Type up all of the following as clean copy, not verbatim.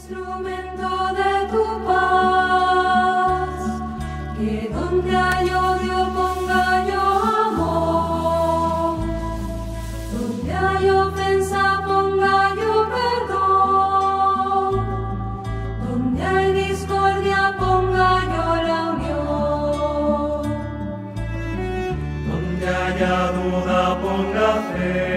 Instrumento de tu paz, que donde hay odio ponga yo amor, donde hay ofensa ponga yo perdón, donde hay discordia ponga yo la unión, donde haya duda ponga fe.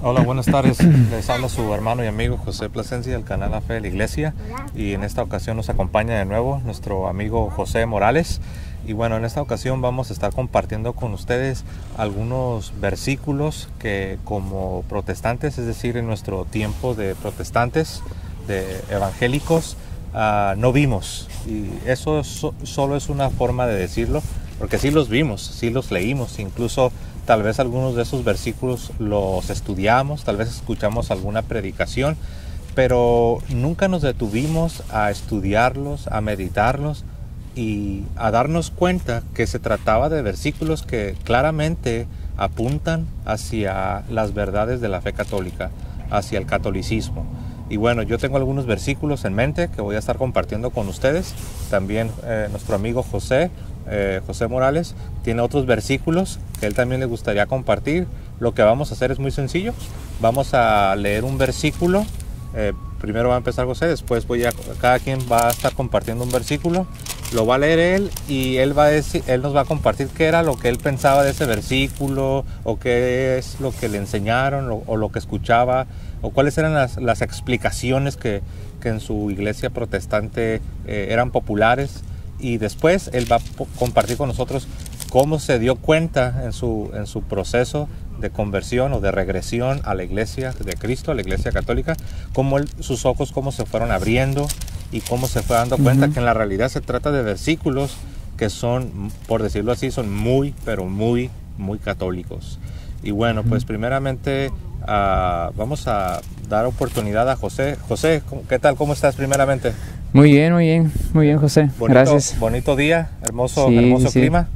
Hola, buenas tardes. Les habla su hermano y amigo José Plasencia del canal La Fe de la Iglesia, y en esta ocasión nos acompaña de nuevo nuestro amigo José Morales. Y bueno, en esta ocasión vamos a estar compartiendo con ustedes algunos versículos que como protestantes, es decir, en nuestro tiempo de protestantes, de evangélicos, no vimos. Y eso solo es una forma de decirlo, porque sí los vimos, sí los leímos, incluso tal vez algunos de esos versículos los estudiamos, tal vez escuchamos alguna predicación, pero nunca nos detuvimos a estudiarlos, a meditarlos y a darnos cuenta que se trataba de versículos que claramente apuntan hacia las verdades de la fe católica, hacia el catolicismo. Y bueno, yo tengo algunos versículos en mente que voy a estar compartiendo con ustedes. También nuestro amigo José Morales tiene otros versículos que él también le gustaría compartir. Lo que vamos a hacer es muy sencillo. Vamos a leer un versículo. Primero va a empezar José, después cada quien va a estar compartiendo un versículo. Lo va a leer él y él nos va a compartir qué era lo que él pensaba de ese versículo, o qué es lo que le enseñaron, o lo que escuchaba, o cuáles eran las explicaciones que en su iglesia protestante eran populares. Y después él va a compartir con nosotros cómo se dio cuenta en su proceso de conversión o de regresión a la iglesia de Cristo, a la iglesia católica, cómo sus ojos cómo se fueron abriendo y cómo se fue dando cuenta que en la realidad se trata de versículos que son, por decirlo así, son muy, pero muy, muy católicos. Y bueno, pues primeramente vamos a dar oportunidad a José. José, ¿qué tal? ¿Cómo estás primeramente? Muy bien, José. Gracias. Bonito día, hermoso Sí. clima.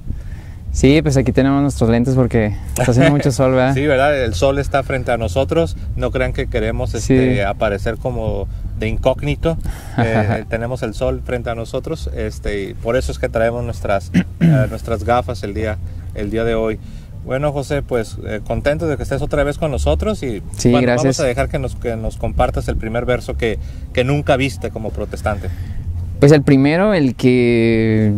Sí, pues aquí tenemos nuestros lentes porque está haciendo mucho sol, ¿verdad? Sí, ¿verdad? El sol está frente a nosotros. No crean que queremos aparecer como de incógnito. Tenemos el sol frente a nosotros. Y por eso es que traemos nuestras gafas el día de hoy. Bueno, José, pues contento de que estés otra vez con nosotros. Y sí, bueno, gracias. Vamos a dejar que nos compartas el primer verso que nunca viste como protestante. Pues el primero, el que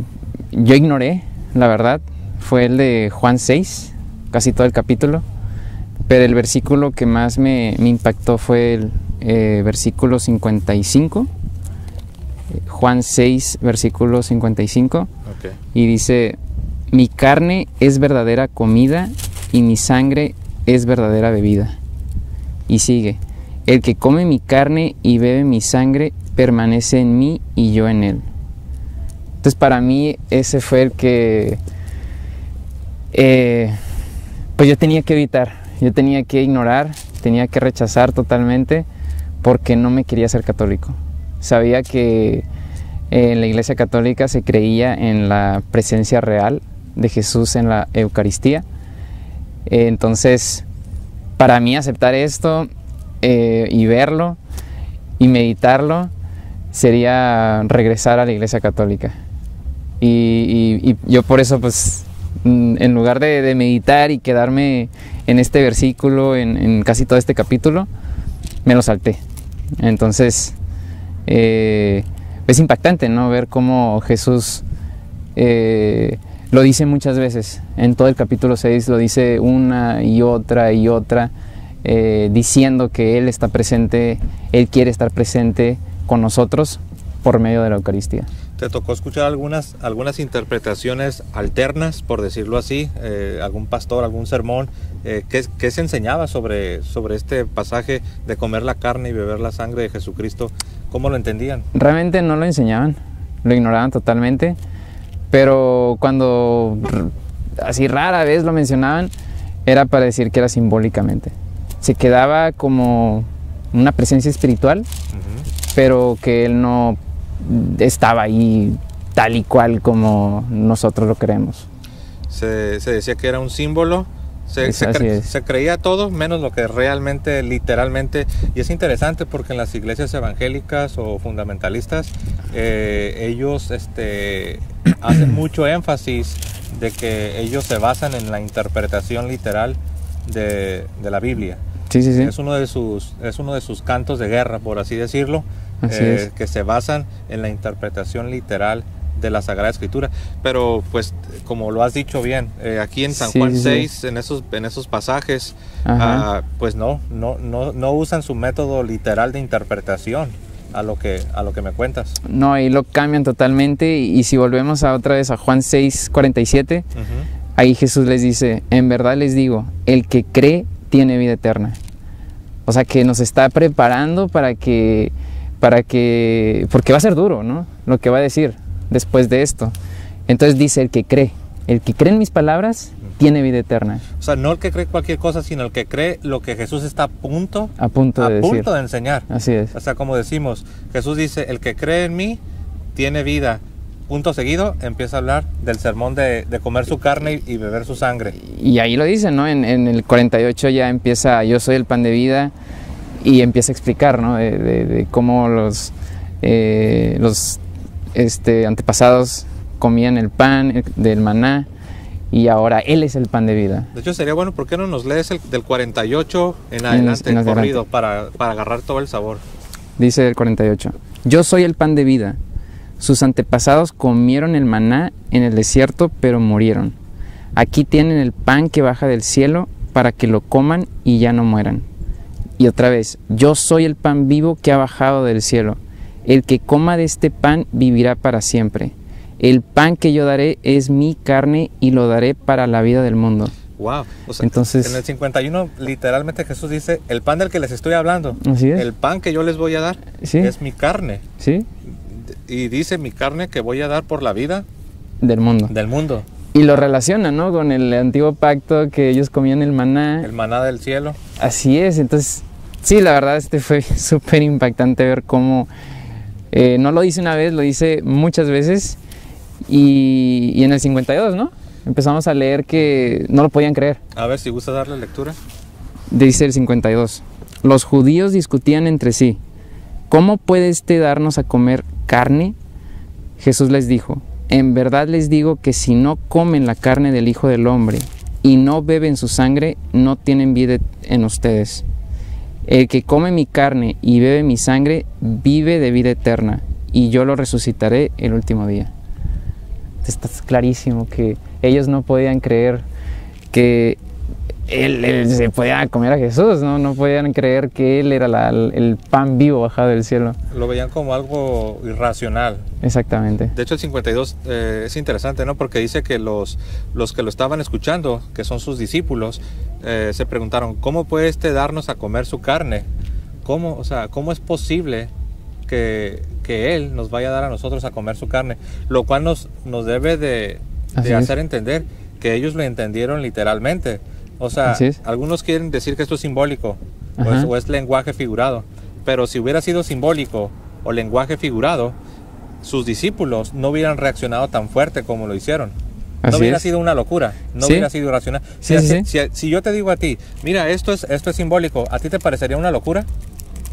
yo ignoré, la verdad, fue el de Juan 6, casi todo el capítulo. Pero el versículo que más me impactó fue el versículo 55. Juan 6, versículo 55. Okay. Y dice: mi carne es verdadera comida y mi sangre es verdadera bebida. Y sigue: el que come mi carne y bebe mi sangre permanece en mí y yo en él. Entonces para mí ese fue el que pues yo tenía que evitar, yo tenía que ignorar, tenía que rechazar totalmente, porque no me quería ser católico. Sabía que en la iglesia católica se creía en la presencia real de Jesús en la Eucaristía. Entonces, para mí aceptar esto y verlo y meditarlo sería regresar a la iglesia católica. Y yo por eso, pues, en lugar de meditar y quedarme en este versículo, en casi todo este capítulo, me lo salté. Entonces, es impactante, ¿no? Ver cómo Jesús lo dice muchas veces. En todo el capítulo 6 lo dice una y otra, diciendo que Él está presente, Él quiere estar presente con nosotros por medio de la Eucaristía. ¿Te tocó escuchar algunas interpretaciones alternas, por decirlo así? ¿Algún pastor, algún sermón? ¿Qué se enseñaba sobre este pasaje de comer la carne y beber la sangre de Jesucristo? ¿Cómo lo entendían? Realmente no lo enseñaban, lo ignoraban totalmente, pero cuando así rara vez lo mencionaban, era para decir que era simbólicamente. Se quedaba como una presencia espiritual, pero que Él no estaba ahí tal y cual como nosotros lo creemos. Se decía que era un símbolo Se creía todo menos lo que realmente, literalmente, y es interesante porque en las iglesias evangélicas o fundamentalistas ellos hacen mucho énfasis de que ellos se basan en la interpretación literal de la Biblia. Sí. Es uno de sus cantos de guerra, por así decirlo, que se basan en la interpretación literal de la Sagrada Escritura. Pero pues como lo has dicho bien, aquí en San Juan 6, en esos pasajes, pues no usan su método literal de interpretación a lo que me cuentas. No, ahí lo cambian totalmente. Y si volvemos otra vez a Juan 6:47, ahí Jesús les dice: en verdad les digo, el que cree tiene vida eterna. O sea, que nos está preparando porque va a ser duro, ¿no? Lo que va a decir después de esto. Entonces dice: el que cree en mis palabras tiene vida eterna. O sea, no el que cree cualquier cosa, sino el que cree lo que Jesús está a punto de enseñar. Así es. O sea, como decimos, Jesús dice: el que cree en mí tiene vida. Punto seguido, empieza a hablar del sermón de comer su carne y beber su sangre. Y ahí lo dice, ¿no? En el 48 ya empieza: yo soy el pan de vida, y empieza a explicar, ¿no? De cómo los antepasados comían el pan del maná, y ahora Él es el pan de vida. De hecho, sería bueno, ¿por qué no nos lees del 48 en adelante, el corrido, para agarrar todo el sabor? Dice el 48: yo soy el pan de vida. Sus antepasados comieron el maná en el desierto, pero murieron. Aquí tienen el pan que baja del cielo para que lo coman y ya no mueran. Y otra vez: yo soy el pan vivo que ha bajado del cielo. El que coma de este pan vivirá para siempre. El pan que yo daré es mi carne y lo daré para la vida del mundo. Wow. O sea, entonces, en el 51 literalmente Jesús dice: el pan del que les estoy hablando, así es. El pan que yo les voy a dar, es mi carne. Sí. Y dice: mi carne que voy a dar por la vida del mundo. Y lo relaciona, ¿no? Con el antiguo pacto, que ellos comían el maná. El maná del cielo. Así es. Entonces, sí, la verdad fue súper impactante ver cómo no lo dice una vez, lo dice muchas veces. Y en el 52, ¿no? Empezamos a leer que no lo podían creer. A ver si gusta darle lectura. Dice el 52: los judíos discutían entre sí: ¿cómo puede darnos a comer carne? Jesús les dijo: en verdad les digo que si no comen la carne del Hijo del Hombre y no beben su sangre, no tienen vida en ustedes. El que come mi carne y bebe mi sangre vive de vida eterna, y yo lo resucitaré el último día. Está clarísimo que ellos no podían creer que él se podía comer a Jesús, no podían creer que Él era el pan vivo bajado del cielo. Lo veían como algo irracional. Exactamente. De hecho, el 52 es interesante, ¿no? Porque dice que los que lo estaban escuchando, que son sus discípulos, se preguntaron: ¿cómo puede darnos a comer su carne? ¿Cómo es posible que Él nos vaya a dar a nosotros a comer su carne? Lo cual nos debe de hacer entender que ellos lo entendieron literalmente. O sea, algunos quieren decir que esto es simbólico o es lenguaje figurado, pero si hubiera sido simbólico o lenguaje figurado, sus discípulos no hubieran reaccionado tan fuerte como lo hicieron. No hubiera sido una locura, no hubiera sido irracional. Si yo te digo a ti: mira, esto es simbólico, ¿a ti te parecería una locura?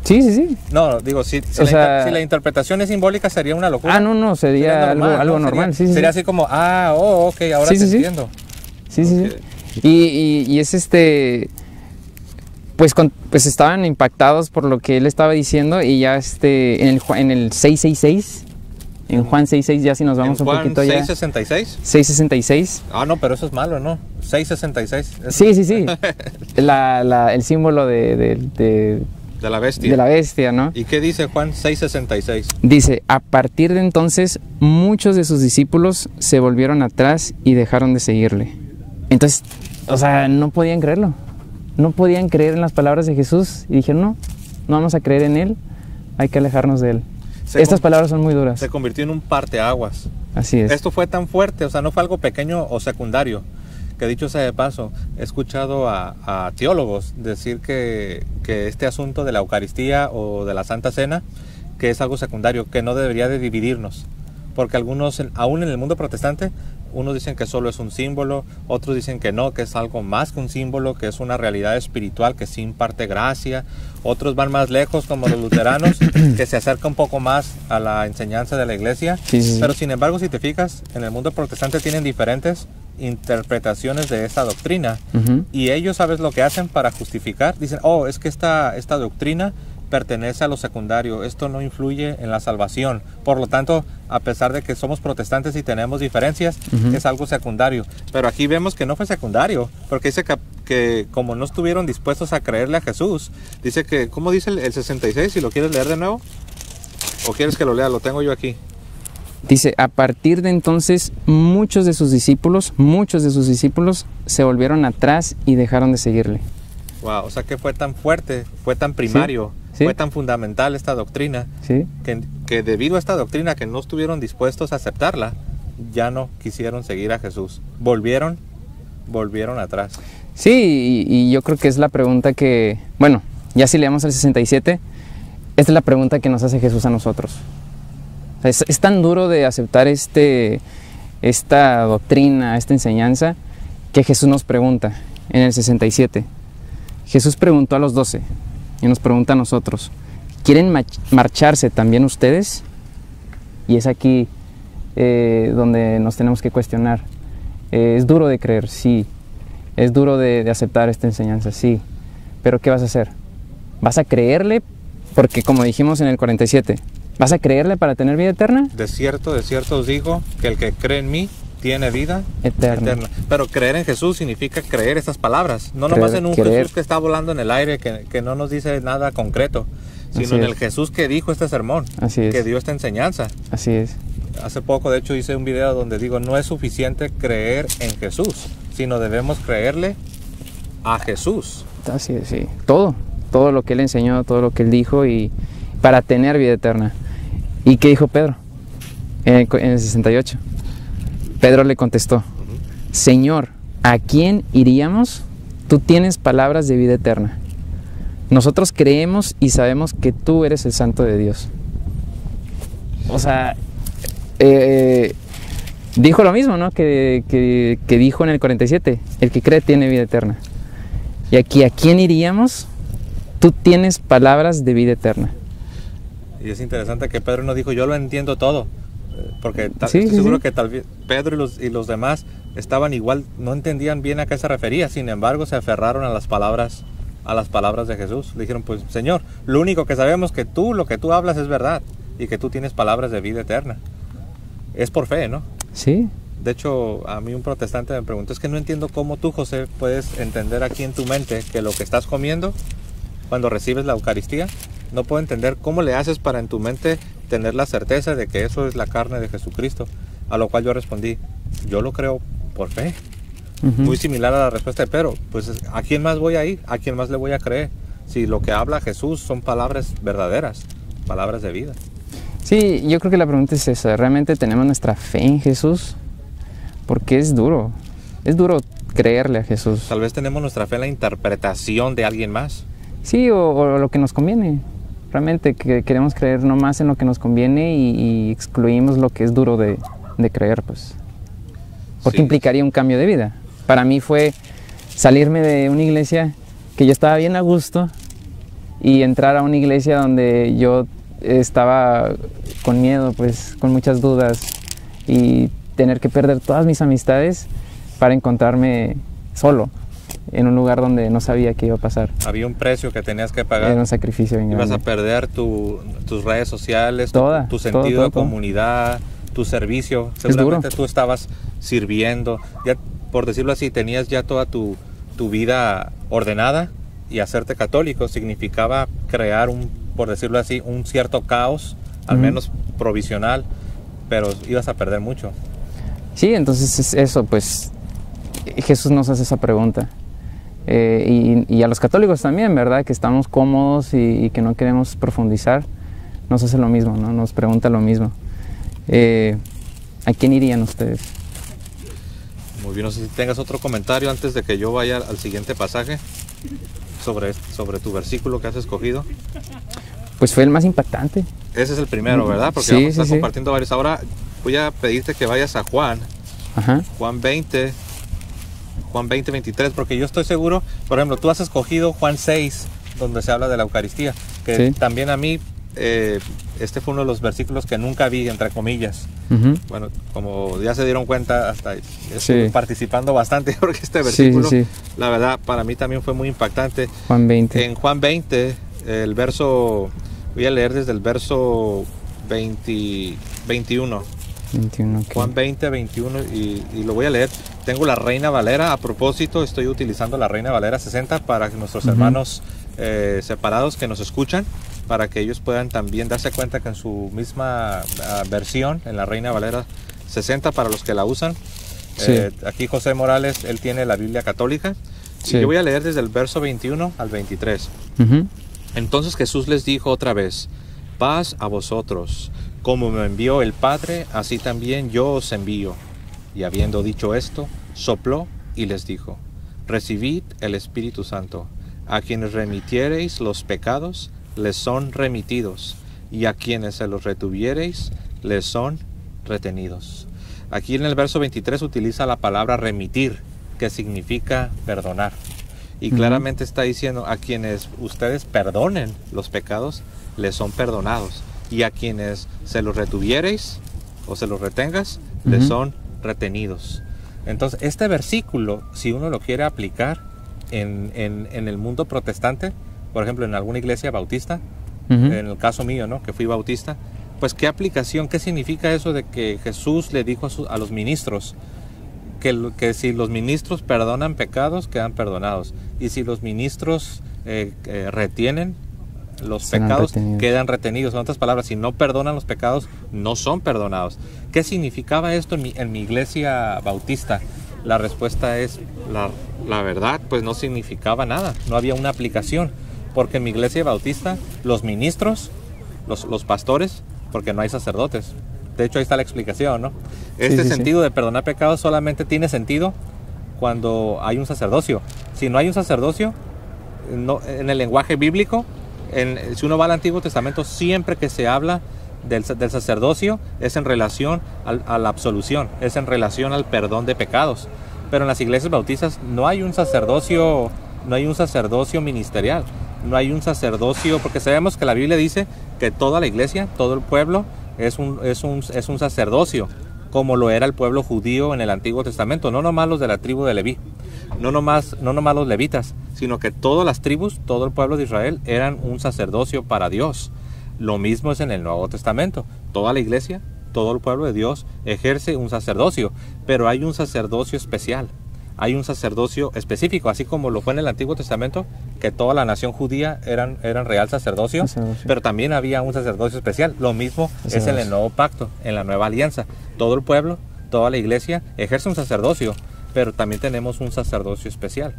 Sí. No, digo, si la interpretación es simbólica, ¿sería una locura? No, sería algo normal. Sería así como: ok, ahora te entiendo. Sí. Y es pues estaban impactados por lo que él estaba diciendo, y ya en el 666, en Juan 6:6, ya si nos vamos un poquito ya. ¿6:66? 6:66. No, pero eso es malo, ¿no? 6:66. Sí. El símbolo de la bestia. De la bestia, ¿no? ¿Y qué dice Juan 6:66? Dice: a partir de entonces, muchos de sus discípulos se volvieron atrás y dejaron de seguirle. Entonces, no podían creerlo. No podían creer en las palabras de Jesús. Y dijeron: no vamos a creer en Él, hay que alejarnos de Él. Estas palabras son muy duras. Se convirtió en un parteaguas. Así es. Esto fue tan fuerte, no fue algo pequeño o secundario. Que dicho sea de paso, he escuchado a teólogos decir que este asunto de la Eucaristía o de la Santa Cena, que es algo secundario, que no debería de dividirnos. Porque algunos, aún en el mundo protestante, Unos dicen que solo es un símbolo, otros dicen que no, que es algo más que un símbolo, que es una realidad espiritual que sí imparte gracia. Otros van más lejos, como los luteranos, que se acerca un poco más a la enseñanza de la iglesia. Sí. Pero sin embargo, si te fijas, en el mundo protestante tienen diferentes interpretaciones de esta doctrina. Y ellos, ¿sabes lo que hacen para justificar? Dicen, oh, es que esta doctrina pertenece a lo secundario, esto no influye en la salvación, por lo tanto, a pesar de que somos protestantes y tenemos diferencias, es algo secundario. Pero aquí vemos que no fue secundario, porque dice que como no estuvieron dispuestos a creerle a Jesús, dice que, ¿cómo dice el 66? Si lo quieres leer de nuevo, o quieres que lo lea, lo tengo yo aquí. Dice, a partir de entonces muchos de sus discípulos se volvieron atrás y dejaron de seguirle. Wow, o sea que fue tan fuerte, fue tan primario, sí. fue tan fundamental esta doctrina, Sí. que debido a esta doctrina que no estuvieron dispuestos a aceptarla, ya no quisieron seguir a Jesús. Volvieron atrás. Sí, y yo creo que es la pregunta que, bueno, ya si leemos el 67, esta es la pregunta que nos hace Jesús a nosotros. O sea, es tan duro de aceptar esta doctrina, esta enseñanza, que Jesús nos pregunta en el 67. Jesús preguntó a los 12 y nos pregunta a nosotros, ¿quieren marcharse también ustedes? Y es aquí donde nos tenemos que cuestionar. Es duro de creer, sí. Es duro de aceptar esta enseñanza, sí. Pero ¿qué vas a hacer? ¿Vas a creerle? Porque como dijimos en el 47, ¿vas a creerle para tener vida eterna? De cierto os digo que el que cree en mí tiene vida Eterna. Pero creer en Jesús significa creer estas palabras. No nomás en un Jesús que está volando en el aire, que no nos dice nada concreto, sino en el Jesús que dijo este sermón, que dio esta enseñanza. Así es. Hace poco, de hecho, hice un video donde digo, no es suficiente creer en Jesús, sino debemos creerle a Jesús. Así es, sí. Todo lo que Él enseñó, todo lo que Él dijo, y para tener vida eterna. ¿Y qué dijo Pedro? En el 68. Pedro le contestó, Señor, ¿a quién iríamos? Tú tienes palabras de vida eterna. Nosotros creemos y sabemos que tú eres el Santo de Dios. O sea, dijo lo mismo, ¿no? Que dijo en el 47, el que cree tiene vida eterna. Y aquí, ¿a quién iríamos? Tú tienes palabras de vida eterna. Y es interesante que Pedro no dijo, yo lo entiendo todo. Porque estoy seguro que tal vez Pedro y los demás estaban igual, no entendían bien a qué se refería, sin embargo se aferraron a las palabras de Jesús. Le dijeron, pues Señor, lo único que sabemos es que lo que tú hablas es verdad y que tú tienes palabras de vida eterna. Es por fe, ¿no? Sí. De hecho, a mí un protestante me preguntó, es que no entiendo cómo tú, José, puedes entender aquí en tu mente que lo que estás comiendo cuando recibes la Eucaristía, no puedo entender cómo le haces para en tu mente tener la certeza de que eso es la carne de Jesucristo. A lo cual yo respondí, yo lo creo por fe. Muy similar a la respuesta de Pedro, pues ¿a quién más voy a ir? ¿A quién más le voy a creer? Si lo que habla Jesús son palabras verdaderas, palabras de vida. Sí, yo creo que la pregunta es esa, ¿realmente tenemos nuestra fe en Jesús? Porque es duro creerle a Jesús. Tal vez tenemos nuestra fe en la interpretación de alguien más. Sí, o lo que nos conviene. Realmente que queremos creer nomás en lo que nos conviene y excluimos lo que es duro de creer, pues. Porque implicaría un cambio de vida. Para mí fue salirme de una iglesia que yo estaba bien a gusto y entrar a una iglesia donde yo estaba con miedo, pues, con muchas dudas, y tener que perder todas mis amistades para encontrarme solo en un lugar donde no sabía qué iba a pasar. Había un precio que tenías que pagar. Era un sacrificio bien grande. Ibas a perder tus redes sociales, tu sentido todo. de comunidad, tu servicio. Seguramente tú estabas sirviendo, ya, por decirlo así, tenías ya toda tu vida ordenada, y hacerte católico significaba crear por decirlo así, un cierto caos, al menos provisional, pero ibas a perder mucho. Sí, entonces es eso, pues Jesús nos hace esa pregunta. Y a los católicos también, ¿verdad? Que estamos cómodos y que no queremos profundizar, nos hace lo mismo, ¿no? Nos pregunta lo mismo. ¿A quién irían ustedes? Muy bien, no sé si tengas otro comentario antes de que yo vaya al siguiente pasaje sobre tu versículo que has escogido. Pues fue el más impactante. Ese es el primero, ¿verdad? Porque vamos a estar compartiendo varios. Ahora voy a pedirte que vayas a Juan Ajá. Juan 20, 23, porque yo estoy seguro, por ejemplo, tú has escogido Juan 6, donde se habla de la Eucaristía, que Sí. también a mí, este fue uno de los versículos que nunca vi, entre comillas. Ujú. Bueno, como ya se dieron cuenta, hasta estuve Sí. participando bastante, porque este Sí, versículo, sí, sí. la verdad, para mí también fue muy impactante. Juan 20. En Juan 20, el verso, voy a leer desde el verso 21. 21. Ok. Juan 20, 21 y lo voy a leer. Tengo la Reina Valera, a propósito estoy utilizando la Reina Valera 60 para que nuestros hermanos separados que nos escuchan, para que ellos puedan también darse cuenta que en su misma versión, en la Reina Valera 60 para los que la usan, Sí. aquí José Morales, él tiene la Biblia católica. Sí. Y yo voy a leer desde el verso 21 al 23. Ujú. Entonces Jesús les dijo otra vez: paz a vosotros, como me envió el Padre, así también yo os envío. Y habiendo dicho esto, sopló y les dijo: recibid el Espíritu Santo. A quienes remitiereis los pecados, les son remitidos, y a quienes se los retuviereis, les son retenidos. Aquí en el verso 23 utiliza la palabra remitir, que significa perdonar. Y claramente está diciendo: a quienes ustedes perdonen los pecados, les son perdonados. Y a quienes se los retuviereis o se los retengas, les son retenidos. Entonces, este versículo, si uno lo quiere aplicar en el mundo protestante, por ejemplo, en alguna iglesia bautista, Ujú. en el caso mío, ¿no?, que fui bautista, pues qué aplicación, qué significa eso de que Jesús le dijo a los ministros que si los ministros perdonan pecados, quedan perdonados, y si los ministros retienen los Serán pecados, retenidos. quedan retenidos. En otras palabras, si no perdonan los pecados, no son perdonados. ¿Qué significaba esto en mi iglesia bautista? La respuesta es, la verdad, pues no significaba nada, no había una aplicación, porque en mi iglesia bautista los ministros, los pastores, porque no hay sacerdotes. De hecho, ahí está la explicación, ¿no? Este sí, sí. sentido de perdonar pecados solamente tiene sentido cuando hay un sacerdocio. Si no hay un sacerdocio, no, en el lenguaje bíblico, si uno va al Antiguo Testamento, siempre que se habla del sacerdocio es en relación a la absolución, es en relación al perdón de pecados. Pero en las iglesias bautistas no hay un sacerdocio ministerial, no hay un sacerdocio, porque sabemos que la Biblia dice que toda la iglesia, todo el pueblo es un sacerdocio, como lo era el pueblo judío en el Antiguo Testamento, no nomás los de la tribu de Leví, no nomás los levitas, sino que todas las tribus, todo el pueblo de Israel eran un sacerdocio para Dios. Lo mismo es en el Nuevo Testamento, toda la iglesia, todo el pueblo de Dios ejerce un sacerdocio, pero hay un sacerdocio especial, hay un sacerdocio específico, así como lo fue en el Antiguo Testamento, que toda la nación judía eran real sacerdocio, pero también había un sacerdocio especial. Lo mismo es en el Nuevo Pacto, en la Nueva Alianza. Todo el pueblo, toda la iglesia ejerce un sacerdocio, pero también tenemos un sacerdocio especial.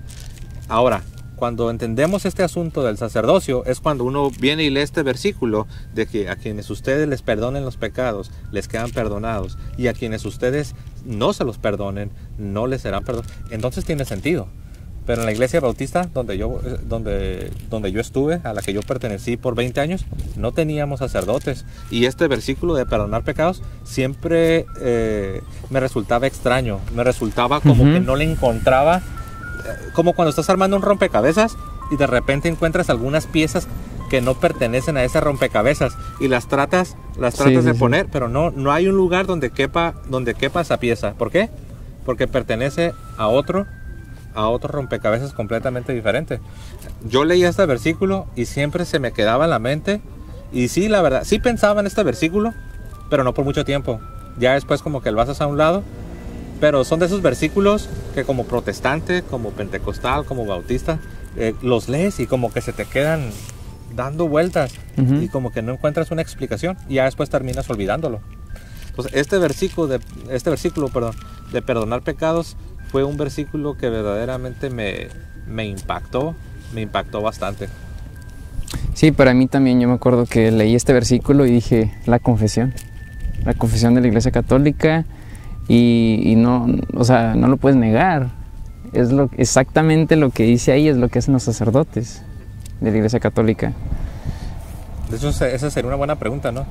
Ahora, cuando entendemos este asunto del sacerdocio, es cuando uno viene y lee este versículo de que a quienes ustedes les perdonen los pecados, les quedan perdonados, y a quienes ustedes no se los perdonen, no les serán perdonados. Entonces tiene sentido. Pero en la iglesia bautista donde yo estuve, a la que yo pertenecí por 20 años, no teníamos sacerdotes. Y este versículo de perdonar pecados siempre me resultaba extraño, me resultaba como que no le encontraba, como cuando estás armando un rompecabezas y de repente encuentras algunas piezas que no pertenecen a ese rompecabezas y las tratas de poner, pero no hay un lugar donde quepa esa pieza. ¿Por qué? Porque pertenece a otro rompecabezas completamente diferente. Yo leía este versículo y siempre se me quedaba en la mente, y sí, la verdad, sí pensaba en este versículo, pero no por mucho tiempo. Ya después como que lo haces a un lado, pero son de esos versículos que como protestante, como pentecostal, como bautista, los lees y como que se te quedan dando vueltas y como que no encuentras una explicación y ya después terminas olvidándolo. Entonces este versículo de perdonar pecados fue un versículo que verdaderamente me impactó bastante. Sí, para mí también. Yo me acuerdo que leí este versículo y dije, la confesión de la Iglesia Católica, y no, o sea, no lo puedes negar. Es exactamente lo que dice ahí, es lo que hacen los sacerdotes de la Iglesia Católica. De hecho, esa sería una buena pregunta, ¿no?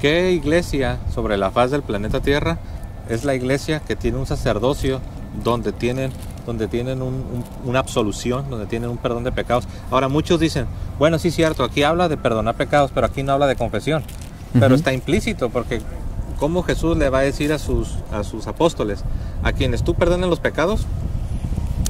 ¿Qué iglesia sobre la faz del planeta Tierra es la iglesia que tiene un sacerdocio donde tienen una absolución, donde tienen un perdón de pecados. Ahora muchos dicen, bueno, sí es cierto, aquí habla de perdonar pecados, pero aquí no habla de confesión. Pero está implícito, porque ¿cómo Jesús le va a decir a sus apóstoles, a quienes tú perdones los pecados,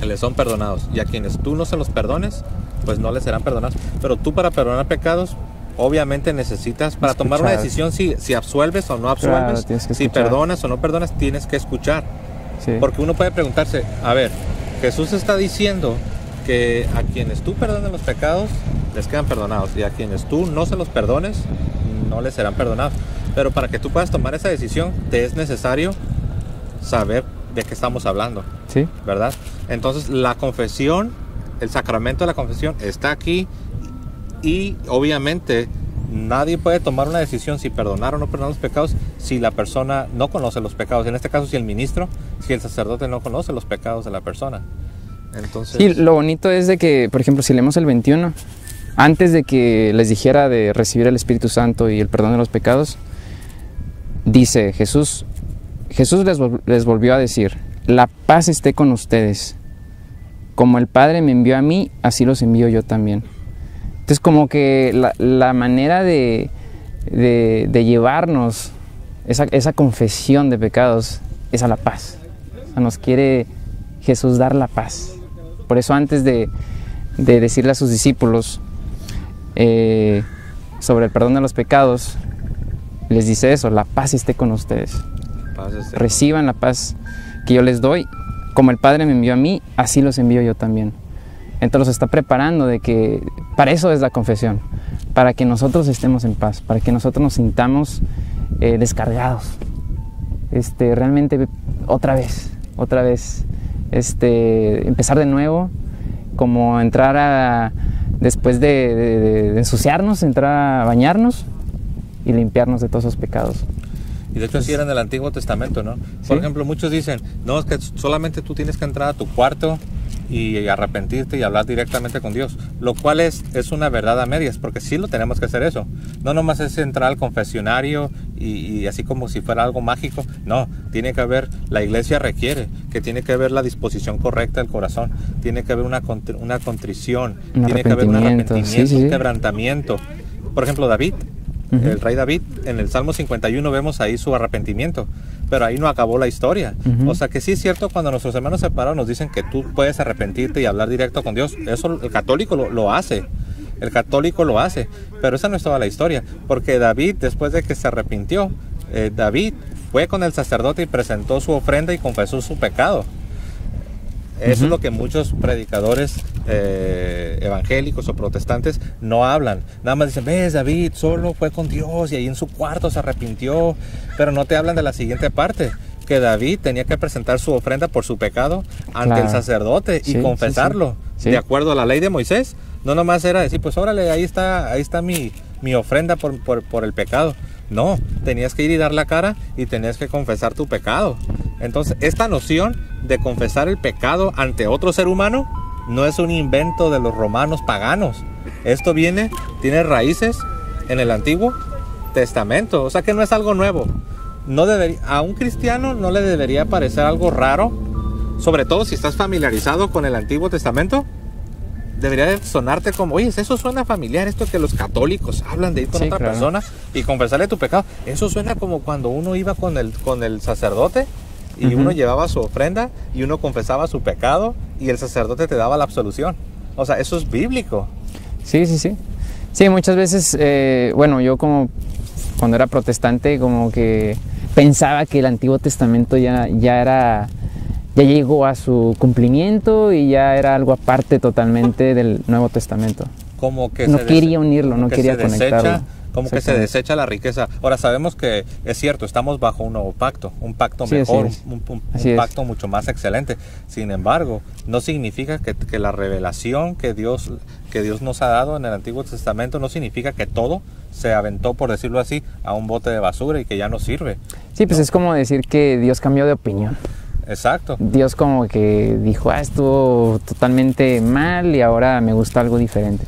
les son perdonados, y a quienes tú no se los perdones, pues no les serán perdonados? Pero tú, para perdonar pecados, obviamente necesitas, para tomar una decisión, si absuelves o no absuelves, si perdonas o no perdonas, tienes que escuchar. Sí. Porque uno puede preguntarse, a ver, Jesús está diciendo que a quienes tú perdones los pecados, les quedan perdonados, y a quienes tú no se los perdones, no les serán perdonados. Pero para que tú puedas tomar esa decisión, te es necesario saber de qué estamos hablando, ¿sí? ¿Verdad? Entonces, la confesión, el sacramento de la confesión está aquí, y obviamente nadie puede tomar una decisión si perdonar o no perdonar los pecados si la persona no conoce los pecados. En este caso, si el ministro, si el sacerdote no conoce los pecados de la persona. Entonces... Sí, lo bonito es de que, por ejemplo, si leemos el 21, antes de que les dijera de recibir el Espíritu Santo y el perdón de los pecados, dice Jesús les volvió a decir, la paz esté con ustedes. Como el Padre me envió a mí, así los envío yo también. Entonces, como que la manera de llevarnos esa confesión de pecados es a la paz. O sea, nos quiere Jesús dar la paz. Por eso, antes de decirle a sus discípulos sobre el perdón de los pecados, les dice eso, la paz esté con ustedes. Reciban la paz que yo les doy. Como el Padre me envió a mí, así los envío yo también. Entonces los está preparando de que para eso es la confesión, para que nosotros estemos en paz, para que nosotros nos sintamos descargados, realmente otra vez, empezar de nuevo, como entrar después de ensuciarnos, entrar a bañarnos y limpiarnos de todos esos pecados. Y de hecho así era en el Antiguo Testamento, ¿no? Por ejemplo, muchos dicen, no, es que solamente tú tienes que entrar a tu cuarto y arrepentirte y hablar directamente con Dios, lo cual es una verdad a medias, porque sí lo tenemos que hacer eso. No nomás es entrar al confesionario y así como si fuera algo mágico. No, tiene que haber, la iglesia requiere que tiene que haber la disposición correcta del corazón, tiene que haber una contrición, tiene que haber un arrepentimiento, un quebrantamiento. Por ejemplo, David, el rey David, en el Salmo 51 vemos ahí su arrepentimiento, pero ahí no acabó la historia. O sea que sí es cierto, cuando nuestros hermanos separados nos dicen que tú puedes arrepentirte y hablar directo con Dios, eso el católico lo hace. El católico lo hace, pero esa no es toda la historia, porque David, después de que se arrepintió, David fue con el sacerdote y presentó su ofrenda y confesó su pecado. Eso es lo que muchos predicadores evangélicos o protestantes no hablan. Nada más dicen, ves, David solo fue con Dios y ahí en su cuarto se arrepintió, pero no te hablan de la siguiente parte, que David tenía que presentar su ofrenda por su pecado ante el sacerdote y confesarlo de acuerdo a la ley de Moisés. No nomás era decir, pues órale, ahí está mi ofrenda por el pecado. No, tenías que ir y dar la cara y tenías que confesar tu pecado. Entonces, esta noción de confesar el pecado ante otro ser humano no es un invento de los romanos paganos. Esto tiene raíces en el Antiguo Testamento, o sea que no es algo nuevo. A un cristiano no le debería parecer algo raro, sobre todo si estás familiarizado con el Antiguo Testamento. Debería de sonarte como, oye, eso suena familiar, esto que los católicos hablan de ir con otra persona y confesarle tu pecado. Eso suena como cuando uno iba con el sacerdote y uno llevaba su ofrenda y uno confesaba su pecado y el sacerdote te daba la absolución. O sea, eso es bíblico. Sí, muchas veces, yo como cuando era protestante, como que pensaba que el Antiguo Testamento ya llegó a su cumplimiento y ya era algo aparte totalmente del Nuevo Testamento. Como que no quería unirlo, no quería conectarlo. Como que se desecha la riqueza. Ahora sabemos que es cierto, estamos bajo un nuevo pacto, un pacto mejor, un pacto mucho más excelente. Sin embargo, no significa que la revelación que Dios nos ha dado en el Antiguo Testamento no significa que todo se aventó, por decirlo así, a un bote de basura y que ya no sirve. Sí, pues es como decir que Dios cambió de opinión. Exacto. Dios como que dijo, estuvo totalmente mal y ahora me gusta algo diferente.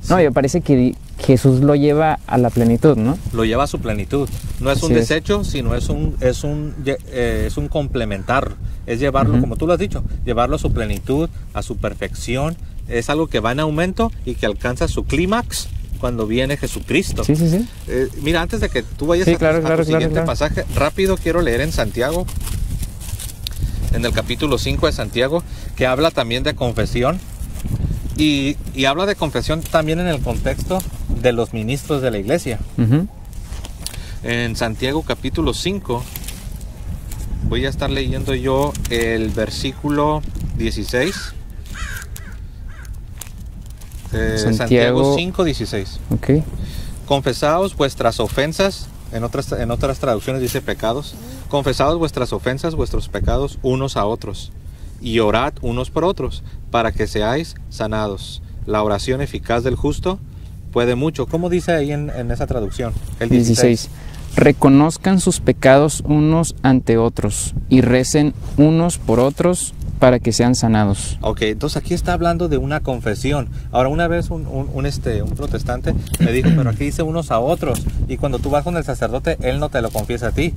No, me parece que Jesús lo lleva a la plenitud, ¿no? Lo lleva a su plenitud. No es un Sí. desecho, sino es un complementar. Es llevarlo, como tú lo has dicho, llevarlo a su plenitud, a su perfección. Es algo que va en aumento y que alcanza su clímax cuando viene Jesucristo. Sí, sí, sí. Mira, antes de que tú vayas Sí, a claro, tu claro, siguiente claro. pasaje, rápido quiero leer en Santiago, en el capítulo 5 de Santiago, que habla también de confesión. Y habla de confesión también en el contexto de los ministros de la iglesia. Ujú. En Santiago capítulo 5 voy a estar leyendo yo el versículo 16. Santiago 5:16. Ok. Confesaos vuestras ofensas, en otras traducciones dice pecados. Confesaos vuestras ofensas, vuestros pecados unos a otros, y orad unos por otros, para que seáis sanados. La oración eficaz del justo puede mucho. ¿Cómo dice ahí en esa traducción? El 16. Reconozcan sus pecados unos ante otros y recen unos por otros para que sean sanados. Ok, entonces aquí está hablando de una confesión. Ahora, una vez un protestante me dijo, pero aquí dice unos a otros, y cuando tú vas con el sacerdote, él no te lo confiesa a ti.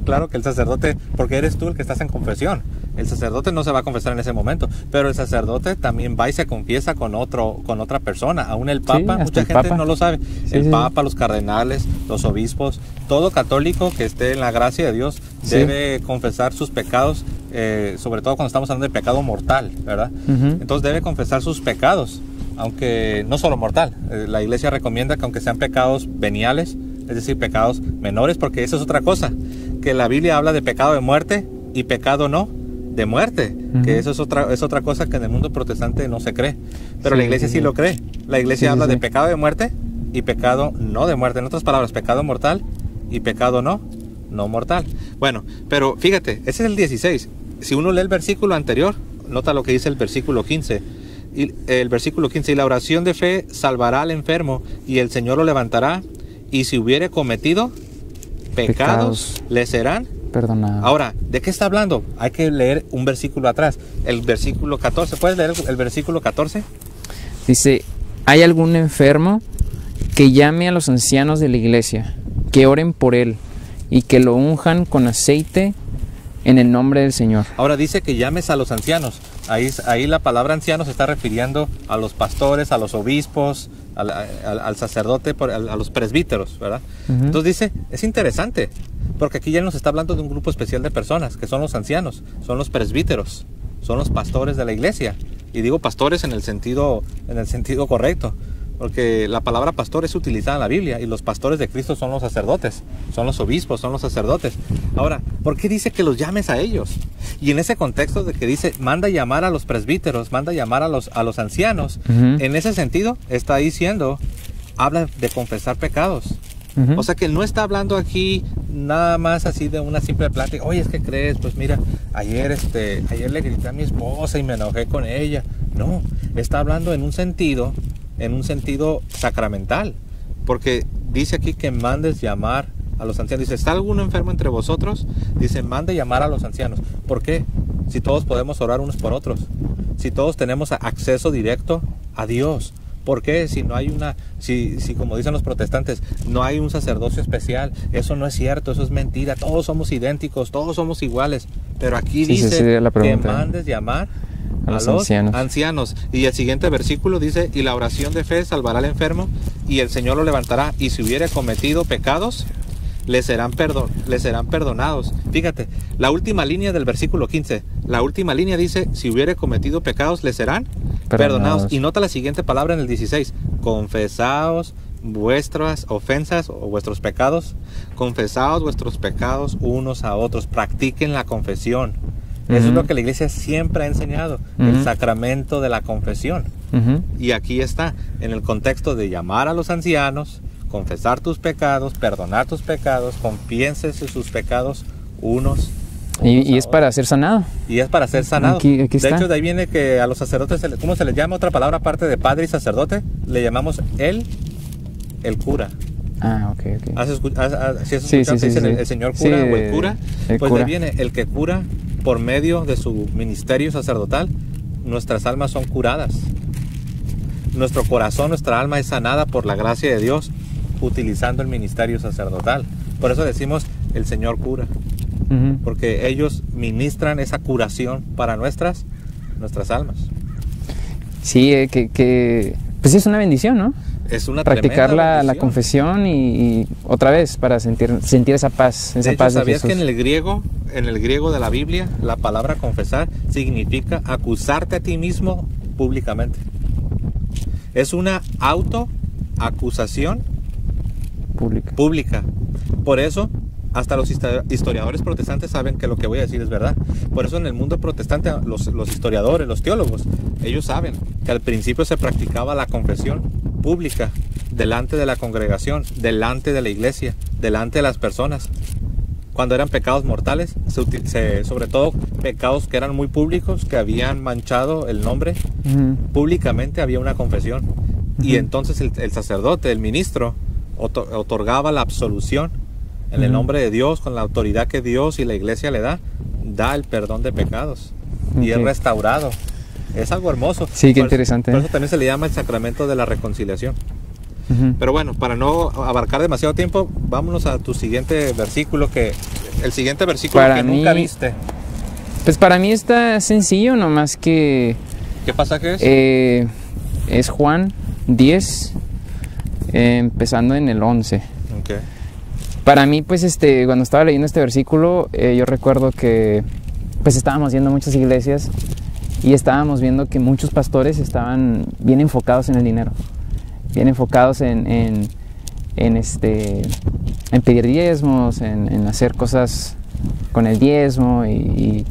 Claro que el sacerdote, porque eres tú el que estás en confesión. El sacerdote no se va a confesar en ese momento, pero el sacerdote también va y se confiesa con otra persona. Aún el Papa, Sí, hasta mucha el gente Papa. no lo sabe. Sí, El sí. Papa, los cardenales, los obispos, todo católico que esté en la gracia de Dios Sí. debe confesar sus pecados, sobre todo cuando estamos hablando de pecado mortal, ¿verdad? Ujú. Entonces debe confesar sus pecados, aunque no solo mortal. La iglesia recomienda que aunque sean pecados veniales, es decir, pecados menores, porque eso es otra cosa, que la Biblia habla de pecado de muerte y pecado no de muerte, que eso es otra cosa que en el mundo protestante no se cree, pero Sí, la iglesia sí, sí sí. lo cree. La iglesia Sí, habla sí, de sí. pecado de muerte y pecado no de muerte. En otras palabras, pecado mortal y pecado no mortal. Bueno, pero fíjate, ese es el 16. Si uno lee el versículo anterior, nota lo que dice el versículo 15. Y el versículo 15, y la oración de fe salvará al enfermo, y el Señor lo levantará, y si hubiere cometido pecados, le serán. Perdonado. Ahora, ¿de qué está hablando? Hay que leer un versículo atrás, el versículo 14. ¿Puedes leer el versículo 14? Dice, ¿hay algún enfermo que llame a los ancianos de la iglesia, que oren por él y que lo unjan con aceite en el nombre del Señor? Ahora dice que llames a los ancianos. Ahí la palabra anciano se está refiriendo a los pastores, a los obispos, al sacerdote, a los presbíteros, ¿verdad? Ujú. Entonces dice, es interesante, porque aquí ya nos está hablando de un grupo especial de personas, que son los ancianos, son los presbíteros, son los pastores de la iglesia. Y digo pastores en el sentido correcto, porque la palabra pastor es utilizada en la Biblia, y los pastores de Cristo son los sacerdotes, son los obispos, son los sacerdotes. Ahora, ¿por qué dice que los llames a ellos? Y en ese contexto de que dice, manda llamar a los presbíteros, manda llamar a los ancianos, Ujú. en ese sentido está diciendo, habla de confesar pecados. Ujú. O sea que no está hablando aquí nada más así de una simple plática. Oye, es que crees, pues mira, ayer le grité a mi esposa y me enojé con ella. No, está hablando en un sentido sacramental, porque dice aquí que mandes llamar a los ancianos. Dice, ¿está alguno enfermo entre vosotros? Dice, mande llamar a los ancianos. ¿Por qué? Si todos podemos orar unos por otros, si todos tenemos acceso directo a Dios. ¿Por qué? Si no hay si como dicen los protestantes, no hay un sacerdocio especial. Eso no es cierto, eso es mentira. Todos somos idénticos, todos somos iguales. Pero aquí Sí, dice sería la que pregunta. mandes llamar A los ancianos. Y el siguiente versículo dice, y la oración de fe salvará al enfermo, y el Señor lo levantará, y si hubiere cometido pecados, le serán perdonados. Fíjate, la última línea del versículo 15, la última línea dice, si hubiere cometido pecados, le serán perdonados. Y nota la siguiente palabra en el 16, confesaos vuestras ofensas o vuestros pecados, confesaos vuestros pecados unos a otros, practiquen la confesión. Eso es lo que la iglesia siempre ha enseñado, el sacramento de la confesión. Ujú. Y aquí está, en el contexto de llamar a los ancianos, confesar tus pecados, perdonar tus pecados, confiénsese sus pecados unos Y a es para ser sanado. y es para ser sanado. Aquí de está. hecho, de ahí viene que a los sacerdotes, ¿cómo se les llama otra palabra aparte de padre y sacerdote? Le llamamos el cura. Ah, ok. Si has escuchado, Sí, te sí, dicen sí. el señor Sí, cura o el cura, el pues cura. de ahí viene el que cura por medio de su ministerio sacerdotal. Nuestras almas son curadas. nuestro corazón, nuestra alma es sanada por la gracia de Dios utilizando el ministerio sacerdotal. Por eso decimos el Señor cura, porque ellos ministran esa curación para nuestras almas. Sí, pues es una bendición, ¿no? Es una practicar tremenda la confesión y otra vez para sentir esa paz, esa paz de ¿sabías Jesús? que en el griego de la Biblia la palabra confesar significa acusarte a ti mismo públicamente? Es una autoacusación pública. Por eso hasta los historiadores protestantes saben que lo que voy a decir es verdad. Por eso en el mundo protestante los historiadores, los teólogos, ellos saben que al principio se practicaba la confesión pública delante de la congregación, delante de la iglesia, delante de las personas. Cuando eran pecados mortales, sobre todo pecados que eran muy públicos, que habían manchado el nombre, públicamente había una confesión. Y entonces el sacerdote, el ministro, otorgaba la absolución en el nombre de Dios, con la autoridad que Dios y la iglesia le da el perdón de pecados y es restaurado. Es algo hermoso. Sí, qué interesante. Por eso también se le llama el sacramento de la reconciliación. Pero bueno, para no abarcar demasiado tiempo, vámonos a tu siguiente versículo, el siguiente versículo que nunca viste. Pues para mí está sencillo, nomás que... ¿Qué pasaje es? Es Juan 10, empezando en el 11. Okay. Para mí, pues cuando estaba leyendo este versículo, yo recuerdo que pues estábamos yendo a muchas iglesias y estábamos viendo que muchos pastores estaban bien enfocados en el dinero, bien enfocados en pedir diezmos, en hacer cosas con el diezmo y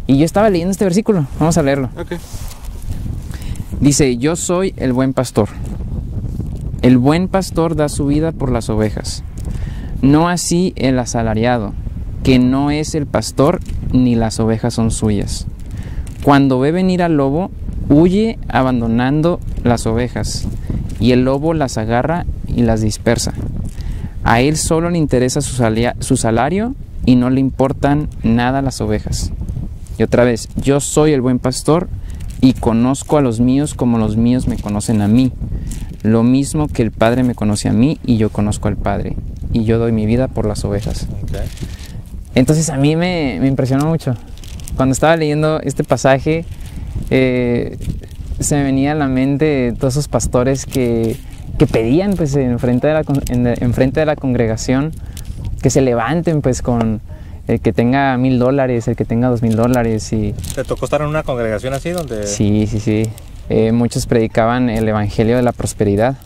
yo estaba leyendo este versículo. Vamos a leerlo. Okay. Dice: yo soy el buen pastor. El buen pastor da su vida por las ovejas. No así el asalariado, que no es el pastor, ni las ovejas son suyas. Cuando ve venir al lobo, huye abandonando las ovejas, y el lobo las agarra y las dispersa. A él solo le interesa su salario y no le importan nada las ovejas. Y otra vez: yo soy el buen pastor y conozco a los míos como los míos me conocen a mí. Lo mismo que el Padre me conoce a mí y yo conozco al Padre. Y yo doy mi vida por las ovejas. Okay. Entonces a mí me impresionó mucho. Cuando estaba leyendo este pasaje, se me venía a la mente todos esos pastores que pedían pues enfrente de la congregación que se levanten pues con el que tenga $1,000, el que tenga $2,000 y... ¿Te tocó estar en una congregación así donde...? Sí. Muchos predicaban el evangelio de la prosperidad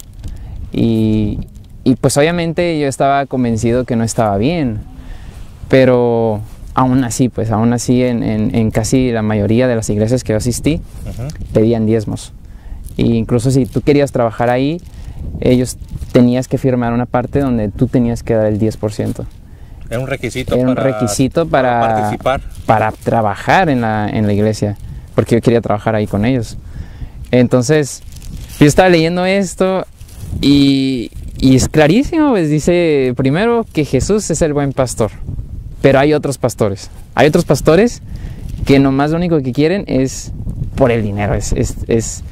y pues obviamente yo estaba convencido que no estaba bien, pero aún así en casi la mayoría de las iglesias que yo asistí, pedían diezmos. E incluso si tú querías trabajar ahí, ellos tenías que firmar una parte donde tú tenías que dar el 10%. Era un requisito para participar, para trabajar en la iglesia, porque yo quería trabajar ahí con ellos. Entonces yo estaba leyendo esto y es clarísimo, pues dice primero que Jesús es el buen pastor, pero hay otros pastores que nomás lo único que quieren es por el dinero, es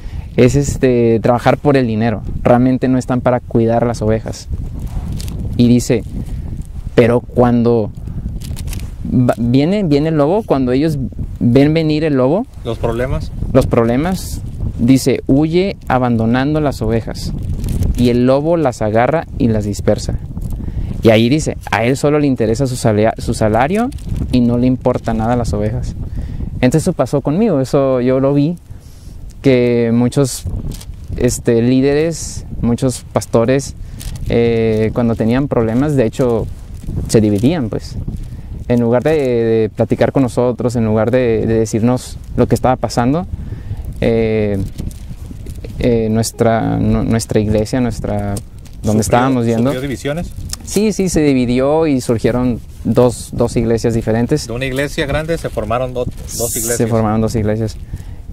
trabajar por el dinero, realmente no están para cuidar las ovejas. Y dice, pero cuando viene el lobo, cuando ellos ven venir el lobo, los problemas, dice, huye abandonando las ovejas, y el lobo las agarra y las dispersa. Y ahí dice, a él solo le interesa su salario y no le importa nada las ovejas. Entonces eso pasó conmigo, eso yo lo vi, que muchos líderes, muchos pastores, cuando tenían problemas, de hecho, se dividían, pues. En lugar de platicar con nosotros, en lugar de decirnos lo que estaba pasando, nuestra iglesia, donde estábamos yendo. ¿Sufrió divisiones? Sí, se dividió y surgieron dos iglesias diferentes. De una iglesia grande se formaron dos iglesias. Se formaron dos iglesias.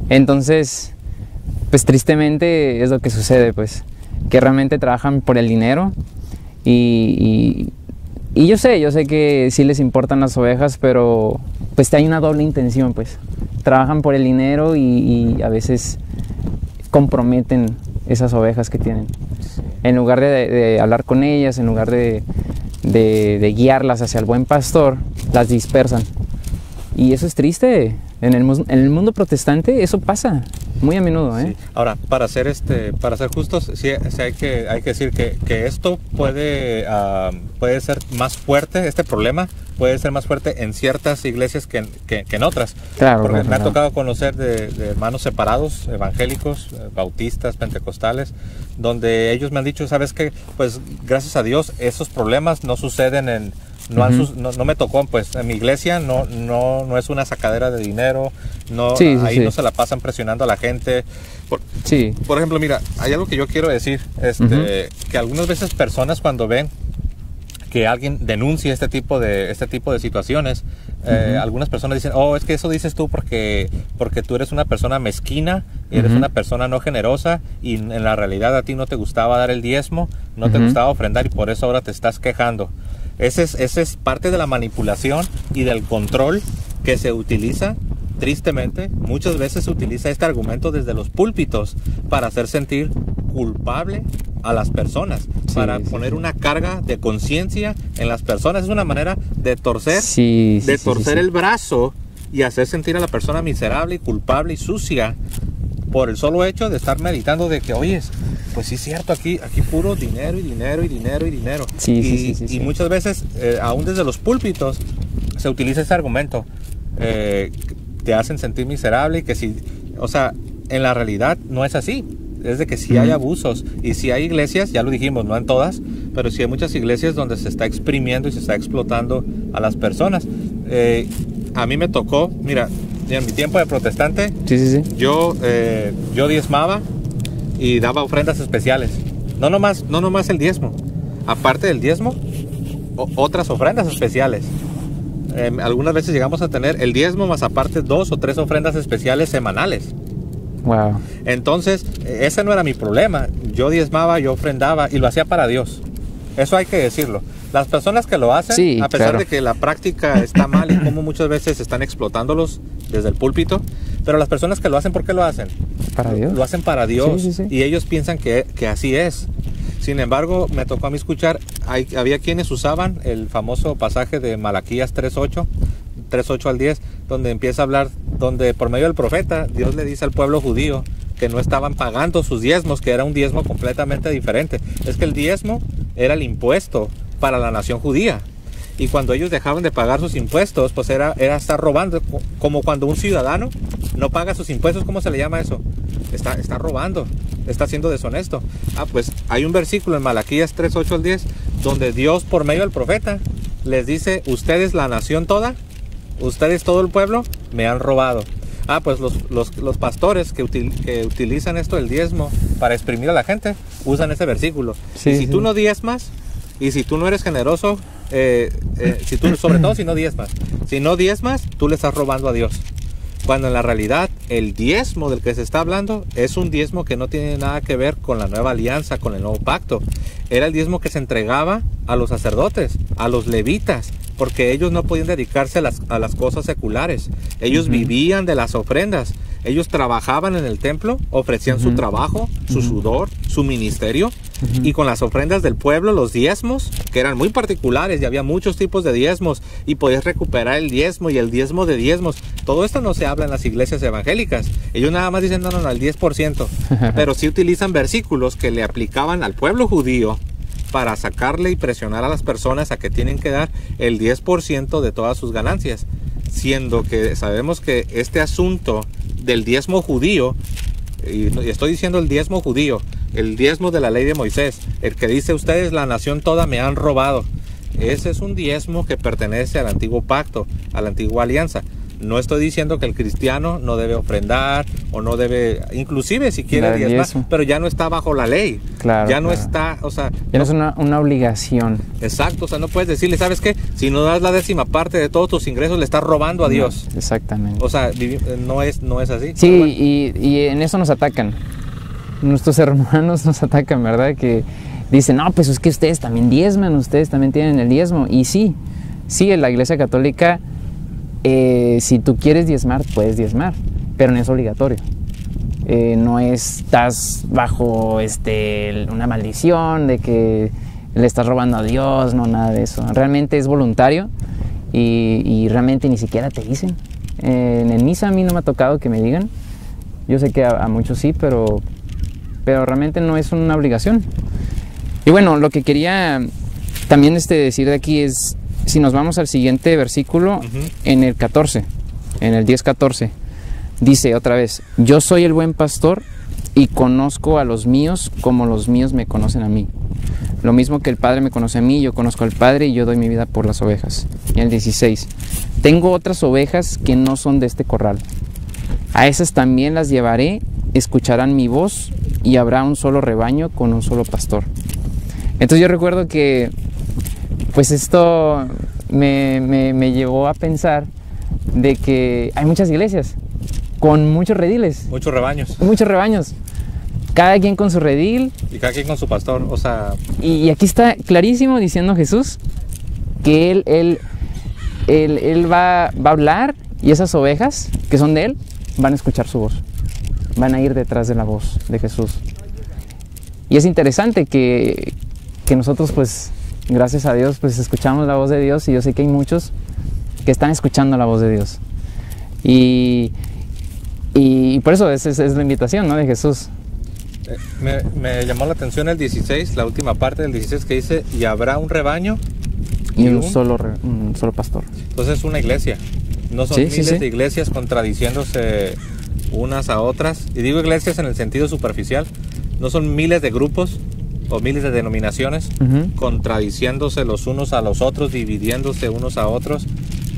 Entonces, pues tristemente es lo que sucede, pues, que realmente trabajan por el dinero y yo sé que sí les importan las ovejas, pero pues hay una doble intención, pues. Trabajan por el dinero y a veces comprometen esas ovejas que tienen. En lugar de hablar con ellas, en lugar de guiarlas hacia el buen pastor, las dispersan. Y eso es triste. En el mundo protestante eso pasa muy a menudo, ¿eh? Sí. Ahora, para ser justos, sí hay que decir que esto puede ser más fuerte, este problema puede ser más fuerte en ciertas iglesias que en otras. Claro, porque claro, me ha tocado conocer de hermanos separados, evangélicos, bautistas, pentecostales, donde ellos me han dicho, ¿sabes qué? Pues gracias a Dios esos problemas no suceden no me tocó, pues en mi iglesia no es una sacadera de dinero, no se la pasan presionando a la gente. Por ejemplo, mira, hay algo que yo quiero decir, que algunas veces personas cuando ven que alguien denuncia este tipo de situaciones, algunas personas dicen, es que eso dices tú porque tú eres una persona mezquina, eres una persona no generosa y en la realidad a ti no te gustaba dar el diezmo, no te gustaba ofrendar y por eso ahora te estás quejando. Ese es parte de la manipulación y del control que se utiliza. Tristemente, muchas veces se utiliza este argumento desde los púlpitos para hacer sentir culpable a las personas, para poner una carga de conciencia en las personas. Es una manera de torcer, el brazo y hacer sentir a la persona miserable y culpable y sucia por el solo hecho de estar meditando de que, oyes, pues sí es cierto, aquí puro dinero y dinero y dinero y dinero. Y muchas veces, aún desde los púlpitos, se utiliza ese argumento. Te hacen sentir miserable y que si, en la realidad no es así. Es de que sí hay abusos y sí hay iglesias, ya lo dijimos, no en todas, pero sí hay muchas iglesias donde se está exprimiendo y se está explotando a las personas. A mí me tocó, mira, en mi tiempo de protestante, yo diezmaba y daba ofrendas especiales. No nomás el diezmo. Aparte del diezmo, otras ofrendas especiales. Algunas veces llegamos a tener el diezmo más aparte 2 o 3 ofrendas especiales semanales. Wow. Entonces, ese no era mi problema. Yo diezmaba, yo ofrendaba y lo hacía para Dios. Eso hay que decirlo. Las personas que lo hacen, a pesar de que la práctica está mal y como muchas veces están explotándolos desde el púlpito, pero las personas que lo hacen, ¿por qué lo hacen? Para Dios. Lo hacen para Dios y ellos piensan que así es. Sin embargo, me tocó a mí escuchar, había quienes usaban el famoso pasaje de Malaquías 3:8 al 10, donde empieza a hablar, donde por medio del profeta, Dios le dice al pueblo judío que no estaban pagando sus diezmos, que era un diezmo completamente diferente. Es que el diezmo era el impuesto para la nación judía. Y cuando ellos dejaban de pagar sus impuestos, pues era estar robando, como cuando un ciudadano no paga sus impuestos. ¿Cómo se le llama eso? Está robando, está siendo deshonesto. Pues hay un versículo en Malaquías 3:8 al 10, donde Dios por medio del profeta les dice, ustedes la nación toda, ustedes todo el pueblo, me han robado. Pues los pastores que utilizan esto del diezmo para exprimir a la gente, usan ese versículo. Y si tú no diezmas, y si tú no eres generoso, sobre todo si no diezmas, tú le estás robando a Dios. Cuando en la realidad el diezmo del que se está hablando es un diezmo que no tiene nada que ver con la nueva alianza, con el nuevo pacto. Era el diezmo que se entregaba a los sacerdotes, a los levitas, porque ellos no podían dedicarse a las cosas seculares. Ellos vivían de las ofrendas. Ellos trabajaban en el templo, ofrecían su trabajo, su sudor, su ministerio, y con las ofrendas del pueblo, los diezmos, que eran muy particulares y había muchos tipos de diezmos, y podías recuperar el diezmo y el diezmo de diezmos. Todo esto no se habla en las iglesias evangélicas. Ellos nada más dicen, no, el 10%, pero sí utilizan versículos que le aplicaban al pueblo judío para sacarle y presionar a las personas a que tienen que dar el 10% de todas sus ganancias, siendo que sabemos que este asunto del diezmo judío, y estoy diciendo el diezmo judío, el diezmo de la ley de Moisés, el que dice ustedes la nación toda me han robado, ese es un diezmo que pertenece al antiguo pacto, a la antigua alianza. No estoy diciendo que el cristiano no debe ofrendar o no debe, inclusive si quiere diezmar, pero ya no está bajo la ley. Ya no está, ya no es una obligación. Exacto, no puedes decirle, ¿sabes qué? Si no das la 10ª parte de todos tus ingresos, le estás robando a Dios. Exactamente. No es así. Sí, bueno. y en eso nos atacan. Nuestros hermanos nos atacan, ¿verdad? Que dicen, no, pues es que ustedes también diezman, ustedes también tienen el diezmo. Y sí, en la Iglesia Católica, si tú quieres diezmar, puedes diezmar, pero no es obligatorio. no estás bajo una maldición de que le estás robando a Dios, no, nada de eso. Realmente es voluntario y realmente ni siquiera te dicen. En el misa a mí no me ha tocado que me digan. Yo sé que a muchos sí, pero realmente no es una obligación. Y bueno, lo que quería también decir de aquí es, si nos vamos al siguiente versículo, en el 14, en el 10:14, dice otra vez: yo soy el buen pastor y conozco a los míos como los míos me conocen a mí. Lo mismo que el Padre me conoce a mí, yo conozco al Padre y yo doy mi vida por las ovejas. Y el 16: tengo otras ovejas que no son de este corral. A esas también las llevaré, escucharán mi voz y habrá un solo rebaño con un solo pastor. Entonces yo recuerdo que pues esto me llevó a pensar de que hay muchas iglesias con muchos rediles. Muchos rebaños. Muchos rebaños. Cada quien con su redil. Y cada quien con su pastor, o sea... Y aquí está clarísimo diciendo Jesús que él va a hablar y esas ovejas que son de él van a escuchar su voz. Van a ir detrás de la voz de Jesús. Y es interesante que nosotros, pues, gracias a Dios, pues escuchamos la voz de Dios, y yo sé que hay muchos que están escuchando la voz de Dios. Y por eso es la invitación, ¿no?, de Jesús. Me llamó la atención el 16, la última parte del 16 que dice: y habrá un rebaño y un solo pastor. Entonces es una iglesia. No son miles de iglesias contradiciéndose unas a otras. Y digo iglesias en el sentido superficial. No son miles de grupos o miles de denominaciones contradiciéndose los unos a los otros, dividiéndose unos a otros,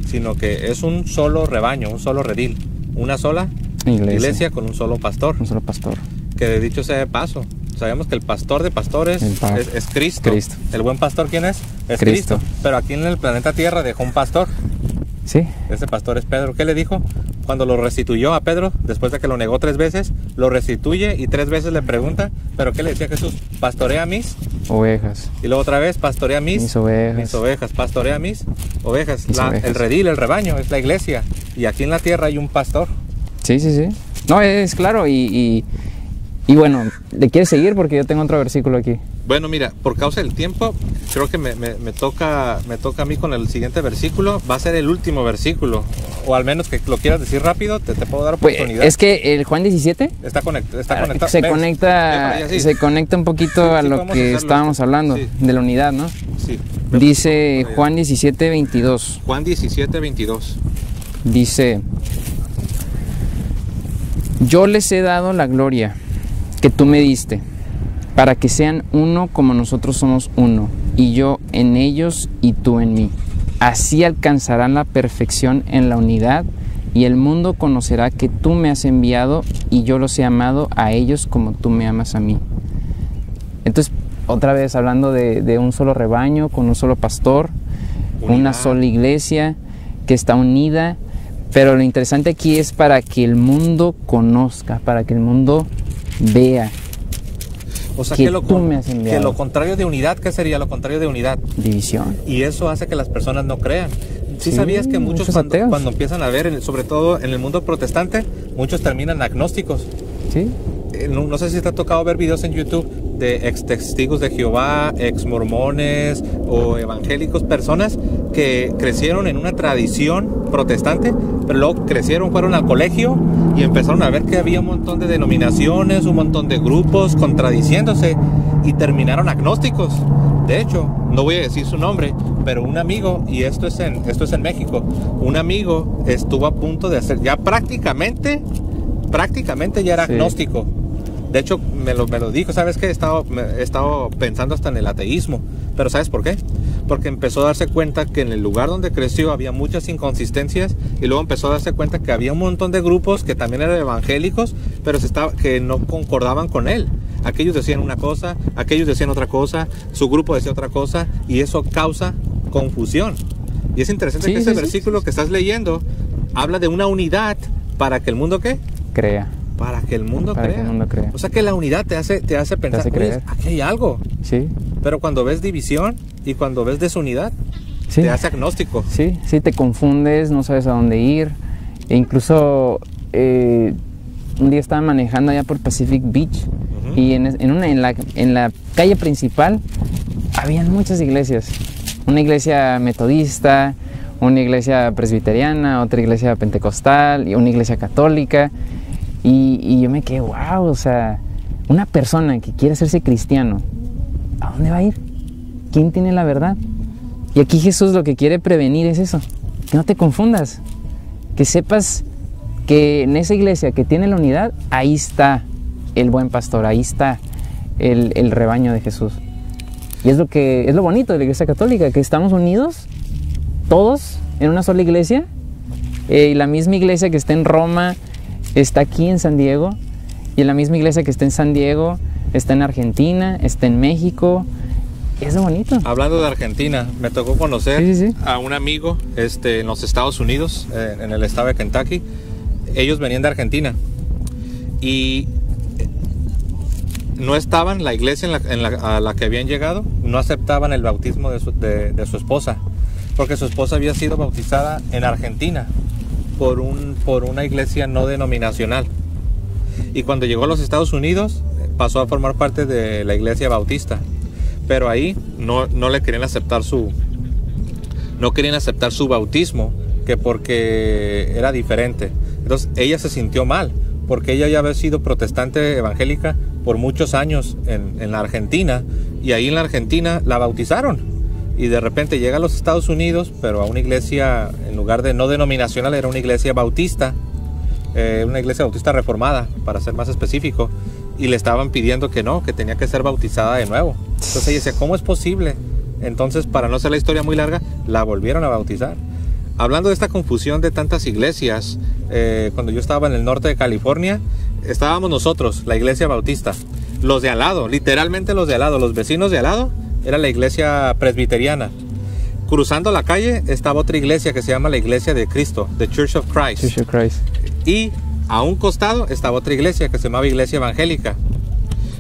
sino que es un solo rebaño, un solo redil, una sola iglesia con un solo pastor. Un solo pastor. Que de dicho sea de paso, sabemos que el pastor de pastores es Cristo. ¿El buen pastor quién es? Es Cristo. Pero aquí en el planeta Tierra dejó un pastor. Sí. Ese pastor es Pedro. ¿Qué le dijo? Cuando lo restituyó a Pedro, después de que lo negó 3 veces, lo restituye y 3 veces le pregunta: ¿pero qué le decía Jesús? Pastorea mis ovejas. Y luego otra vez: pastorea mis ovejas. Mis ovejas. Pastorea mis ovejas. El redil, el rebaño, es la iglesia. Y aquí en la tierra hay un pastor. Sí. No, es claro. Y bueno, ¿le quieres seguir? Porque yo tengo otro versículo aquí. Bueno, mira, por causa del tiempo, creo que me toca a mí con el siguiente versículo. Va a ser el último versículo. O al menos que lo quieras decir rápido, te puedo dar oportunidad. Pues, es que el Juan 17 está conectado. Se conecta un poquito a lo que estábamos hablando, de la unidad, ¿no? Sí. Dice Juan 17:22. Juan 17:22. Dice: yo les he dado la gloria que tú me diste, para que sean uno como nosotros somos uno, y yo en ellos y tú en mí. Así alcanzarán la perfección en la unidad, y el mundo conocerá que tú me has enviado y yo los he amado a ellos como tú me amas a mí. Entonces, otra vez hablando de un solo rebaño, con un solo pastor, una sola iglesia que está unida. Pero lo interesante aquí es para que el mundo conozca, para que el mundo vea. O sea, que tú me has enviado. Que lo contrario de unidad, ¿qué sería lo contrario de unidad? División. Y eso hace que las personas no crean. ¿Sí sabías que muchos cuando empiezan a ver, sobre todo en el mundo protestante, muchos terminan agnósticos? Sí. No sé si te ha tocado ver videos en YouTube de ex testigos de Jehová, ex mormones o evangélicos, personas que crecieron en una tradición protestante, pero luego fueron al colegio y empezaron a ver que había un montón de denominaciones, un montón de grupos contradiciéndose, y terminaron agnósticos. De hecho, no voy a decir su nombre, pero un amigo, y esto es en México, un amigo estuvo a punto de hacer, ya prácticamente ya era agnóstico. De hecho, me lo dijo. ¿Sabes qué? He estado pensando hasta en el ateísmo. ¿Pero sabes por qué? Porque empezó a darse cuenta que en el lugar donde creció había muchas inconsistencias, y luego empezó a darse cuenta que había un montón de grupos que también eran evangélicos, pero que no concordaban con él. Aquellos decían una cosa, aquellos decían otra cosa, su grupo decía otra cosa, y eso causa confusión. Y es interesante que ese versículo que estás leyendo habla de una unidad para que el mundo, ¿qué? Crea. Para que el mundo crea. O sea que la unidad te hace pensar, oye, aquí hay algo. Sí. Pero cuando ves división y cuando ves desunidad, te hace agnóstico. Sí, te confundes, no sabes a dónde ir. E incluso un día estaba manejando allá por Pacific Beach y en la calle principal habían muchas iglesias. Una iglesia metodista, una iglesia presbiteriana, otra iglesia pentecostal y una iglesia católica. Y yo me quedé, wow, o sea, una persona que quiere hacerse cristiano, ¿a dónde va a ir? ¿Quién tiene la verdad? Y aquí Jesús lo que quiere prevenir es eso, que no te confundas, que sepas que en esa iglesia que tiene la unidad, ahí está el buen pastor, ahí está el rebaño de Jesús. Y es lo bonito de la iglesia católica, que estamos unidos, todos, en una sola iglesia, y la misma iglesia que está en Roma está aquí en San Diego, y la misma iglesia que está en San Diego está en Argentina, está en México. Es lo bonito. Hablando de Argentina, me tocó conocer a un amigo en los Estados Unidos, en el estado de Kentucky. Ellos venían de Argentina y no estaban, la iglesia a la que habían llegado, no aceptaban el bautismo de su esposa, porque su esposa había sido bautizada en Argentina por una iglesia no denominacional. Y cuando llegó a los Estados Unidos, pasó a formar parte de la iglesia bautista. Pero ahí no le querían aceptar su bautismo, que porque era diferente. Entonces ella se sintió mal, porque ella ya había sido protestante evangélica por muchos años en la Argentina, y ahí en la Argentina la bautizaron. Y de repente llega a los Estados Unidos, pero a una iglesia, en lugar de no denominacional, era una iglesia bautista, una iglesia bautista reformada, para ser más específico. Y le estaban pidiendo que no, que tenía que ser bautizada de nuevo. Entonces ella decía, ¿cómo es posible? Entonces, para no hacer la historia muy larga, la volvieron a bautizar. Hablando de esta confusión de tantas iglesias, cuando yo estaba en el norte de California, estábamos nosotros, la iglesia bautista. Los de al lado, literalmente los de al lado, los vecinos de al lado, era la iglesia presbiteriana. Cruzando la calle estaba otra iglesia que se llama la Iglesia de Cristo, The Church of Christ. Church of Christ. Y a un costado estaba otra iglesia que se llamaba Iglesia Evangélica.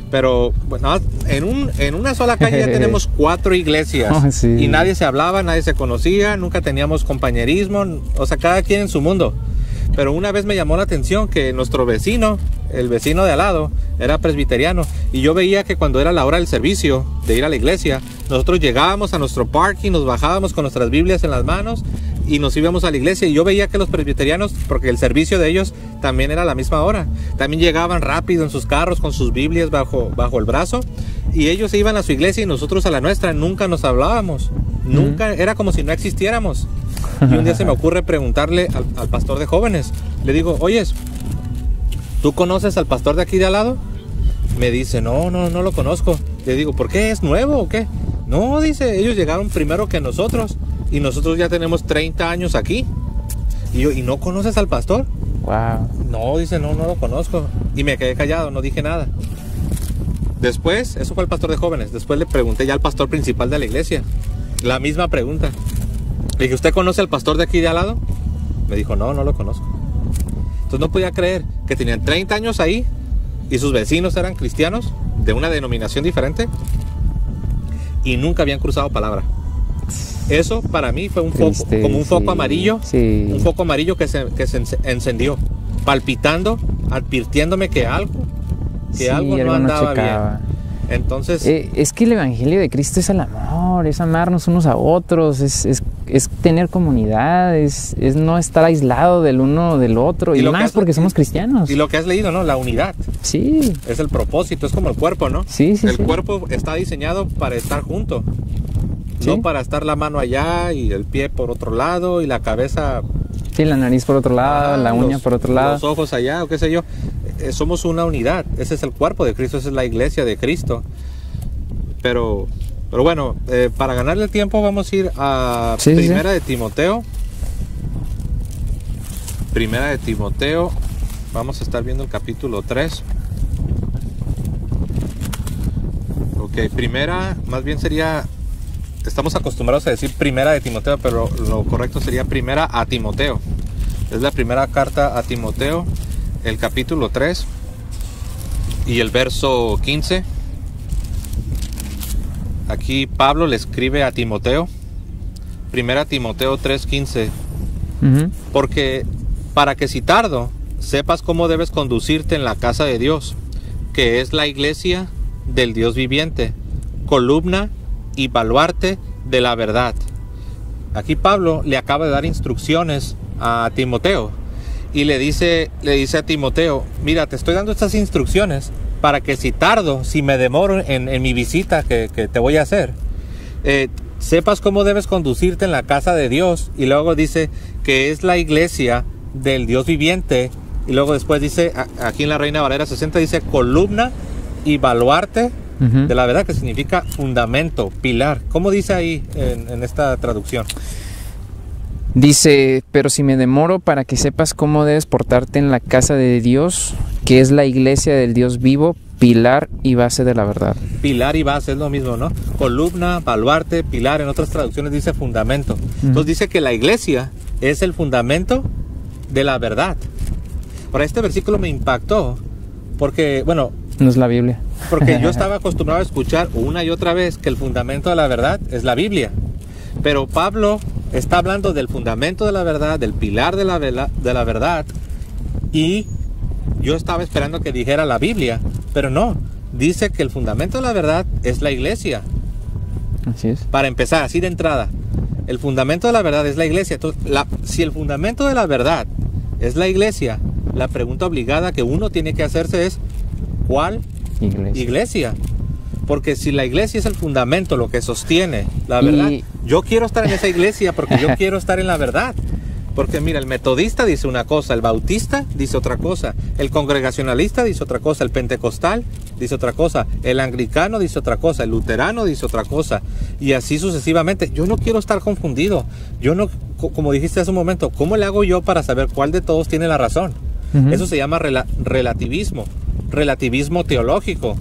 Pero bueno, en una sola calle ya tenemos 4 iglesias. Oh, sí. Y nadie se hablaba, nadie se conocía, nunca teníamos compañerismo, o sea, cada quien en su mundo. Pero una vez me llamó la atención que nuestro vecino, el vecino de al lado, era presbiteriano. Y yo veía que cuando era la hora del servicio, de ir a la iglesia, nosotros llegábamos a nuestro parking, nos bajábamos con nuestras Biblias en las manos y nos íbamos a la iglesia. Y yo veía que los presbiterianos, porque el servicio de ellos también era a la misma hora, también llegaban rápido en sus carros con sus Biblias bajo el brazo. Y ellos se iban a su iglesia y nosotros a la nuestra. Nunca nos hablábamos, nunca, era como si no existiéramos. Y un día se me ocurre preguntarle al pastor de jóvenes. Le digo, oyes, ¿tú conoces al pastor de aquí de al lado? Me dice, no lo conozco. Le digo, ¿por qué? ¿Es nuevo o qué? No, dice, ellos llegaron primero que nosotros y nosotros ya tenemos 30 años aquí. Y yo, ¿y no conoces al pastor? Wow. No, dice, no lo conozco. Y me quedé callado, no dije nada. Después, eso fue el pastor de jóvenes. Después le pregunté ya al pastor principal de la iglesia la misma pregunta. Le dije, ¿usted conoce al pastor de aquí de al lado? Me dijo, no lo conozco. Entonces no podía creer que tenían 30 años ahí y sus vecinos eran cristianos de una denominación diferente y nunca habían cruzado palabra. Eso para mí fue un foco, como un foco amarillo, un foco amarillo que se encendió, palpitando, advirtiéndome que algo no andaba bien. Entonces, es que el evangelio de Cristo es el amor, es amarnos unos a otros, es tener comunidad, es no estar aislado del uno del otro, y más porque somos cristianos. Y lo que has leído, ¿no? La unidad. Sí. Es el propósito, es como el cuerpo, ¿no? Sí. El cuerpo está diseñado para estar junto, no para estar la mano allá y el pie por otro lado y la cabeza... Sí, la nariz por otro lado, la uña por otro lado. Los ojos allá o qué sé yo. Somos una unidad, ese es el cuerpo de Cristo, esa es la iglesia de Cristo. Pero bueno, para ganarle el tiempo vamos a ir a Primera de Timoteo. Primera de Timoteo, vamos a estar viendo el capítulo 3. Ok, primera, más bien sería, estamos acostumbrados a decir Primera de Timoteo, pero lo correcto sería Primera a Timoteo. Es la primera carta a Timoteo, el capítulo 3 y el verso 15. Aquí Pablo le escribe a Timoteo, Primera Timoteo 3:15, porque para que si tardo sepas cómo debes conducirte en la casa de Dios, que es la iglesia del Dios viviente, columna y baluarte de la verdad. Aquí Pablo le acaba de dar instrucciones a Timoteo y le dice a Timoteo, mira, te estoy dando estas instrucciones para que si tardo, si me demoro en mi visita que te voy a hacer, sepas cómo debes conducirte en la casa de Dios. Y luego dice que es la iglesia del Dios viviente. Y luego después dice, aquí en la Reina Valera 60 dice columna y baluarte de la verdad, que significa fundamento, pilar. ¿Cómo dice ahí en esta traducción? Dice, pero si me demoro para que sepas cómo debes portarte en la casa de Dios, que es la iglesia del Dios vivo, pilar y base de la verdad. Pilar y base es lo mismo, ¿no? Columna, baluarte, pilar, en otras traducciones dice fundamento. Entonces dice que la iglesia es el fundamento de la verdad. Ahora, este versículo me impactó porque, bueno, no es la Biblia. Porque yo estaba acostumbrado a escuchar una y otra vez que el fundamento de la verdad es la Biblia. Pero Pablo está hablando del fundamento de la verdad, del pilar de la verdad. Y yo estaba esperando que dijera la Biblia, pero no. Dice que el fundamento de la verdad es la iglesia. Así es. Para empezar, así de entrada, el fundamento de la verdad es la iglesia. Entonces, si el fundamento de la verdad es la iglesia, la pregunta obligada que uno tiene que hacerse es, ¿cuál iglesia? Porque si la iglesia es el fundamento, lo que sostiene la verdad, yo quiero estar en esa iglesia porque yo quiero estar en la verdad. Porque mira, el metodista dice una cosa, el bautista dice otra cosa, el congregacionalista dice otra cosa, el pentecostal dice otra cosa, el anglicano dice otra cosa, el luterano dice otra cosa, y así sucesivamente. Yo no quiero estar confundido. Yo no, como dijiste hace un momento, ¿cómo le hago yo para saber cuál de todos tiene la razón? Eso se llama relativismo teológico.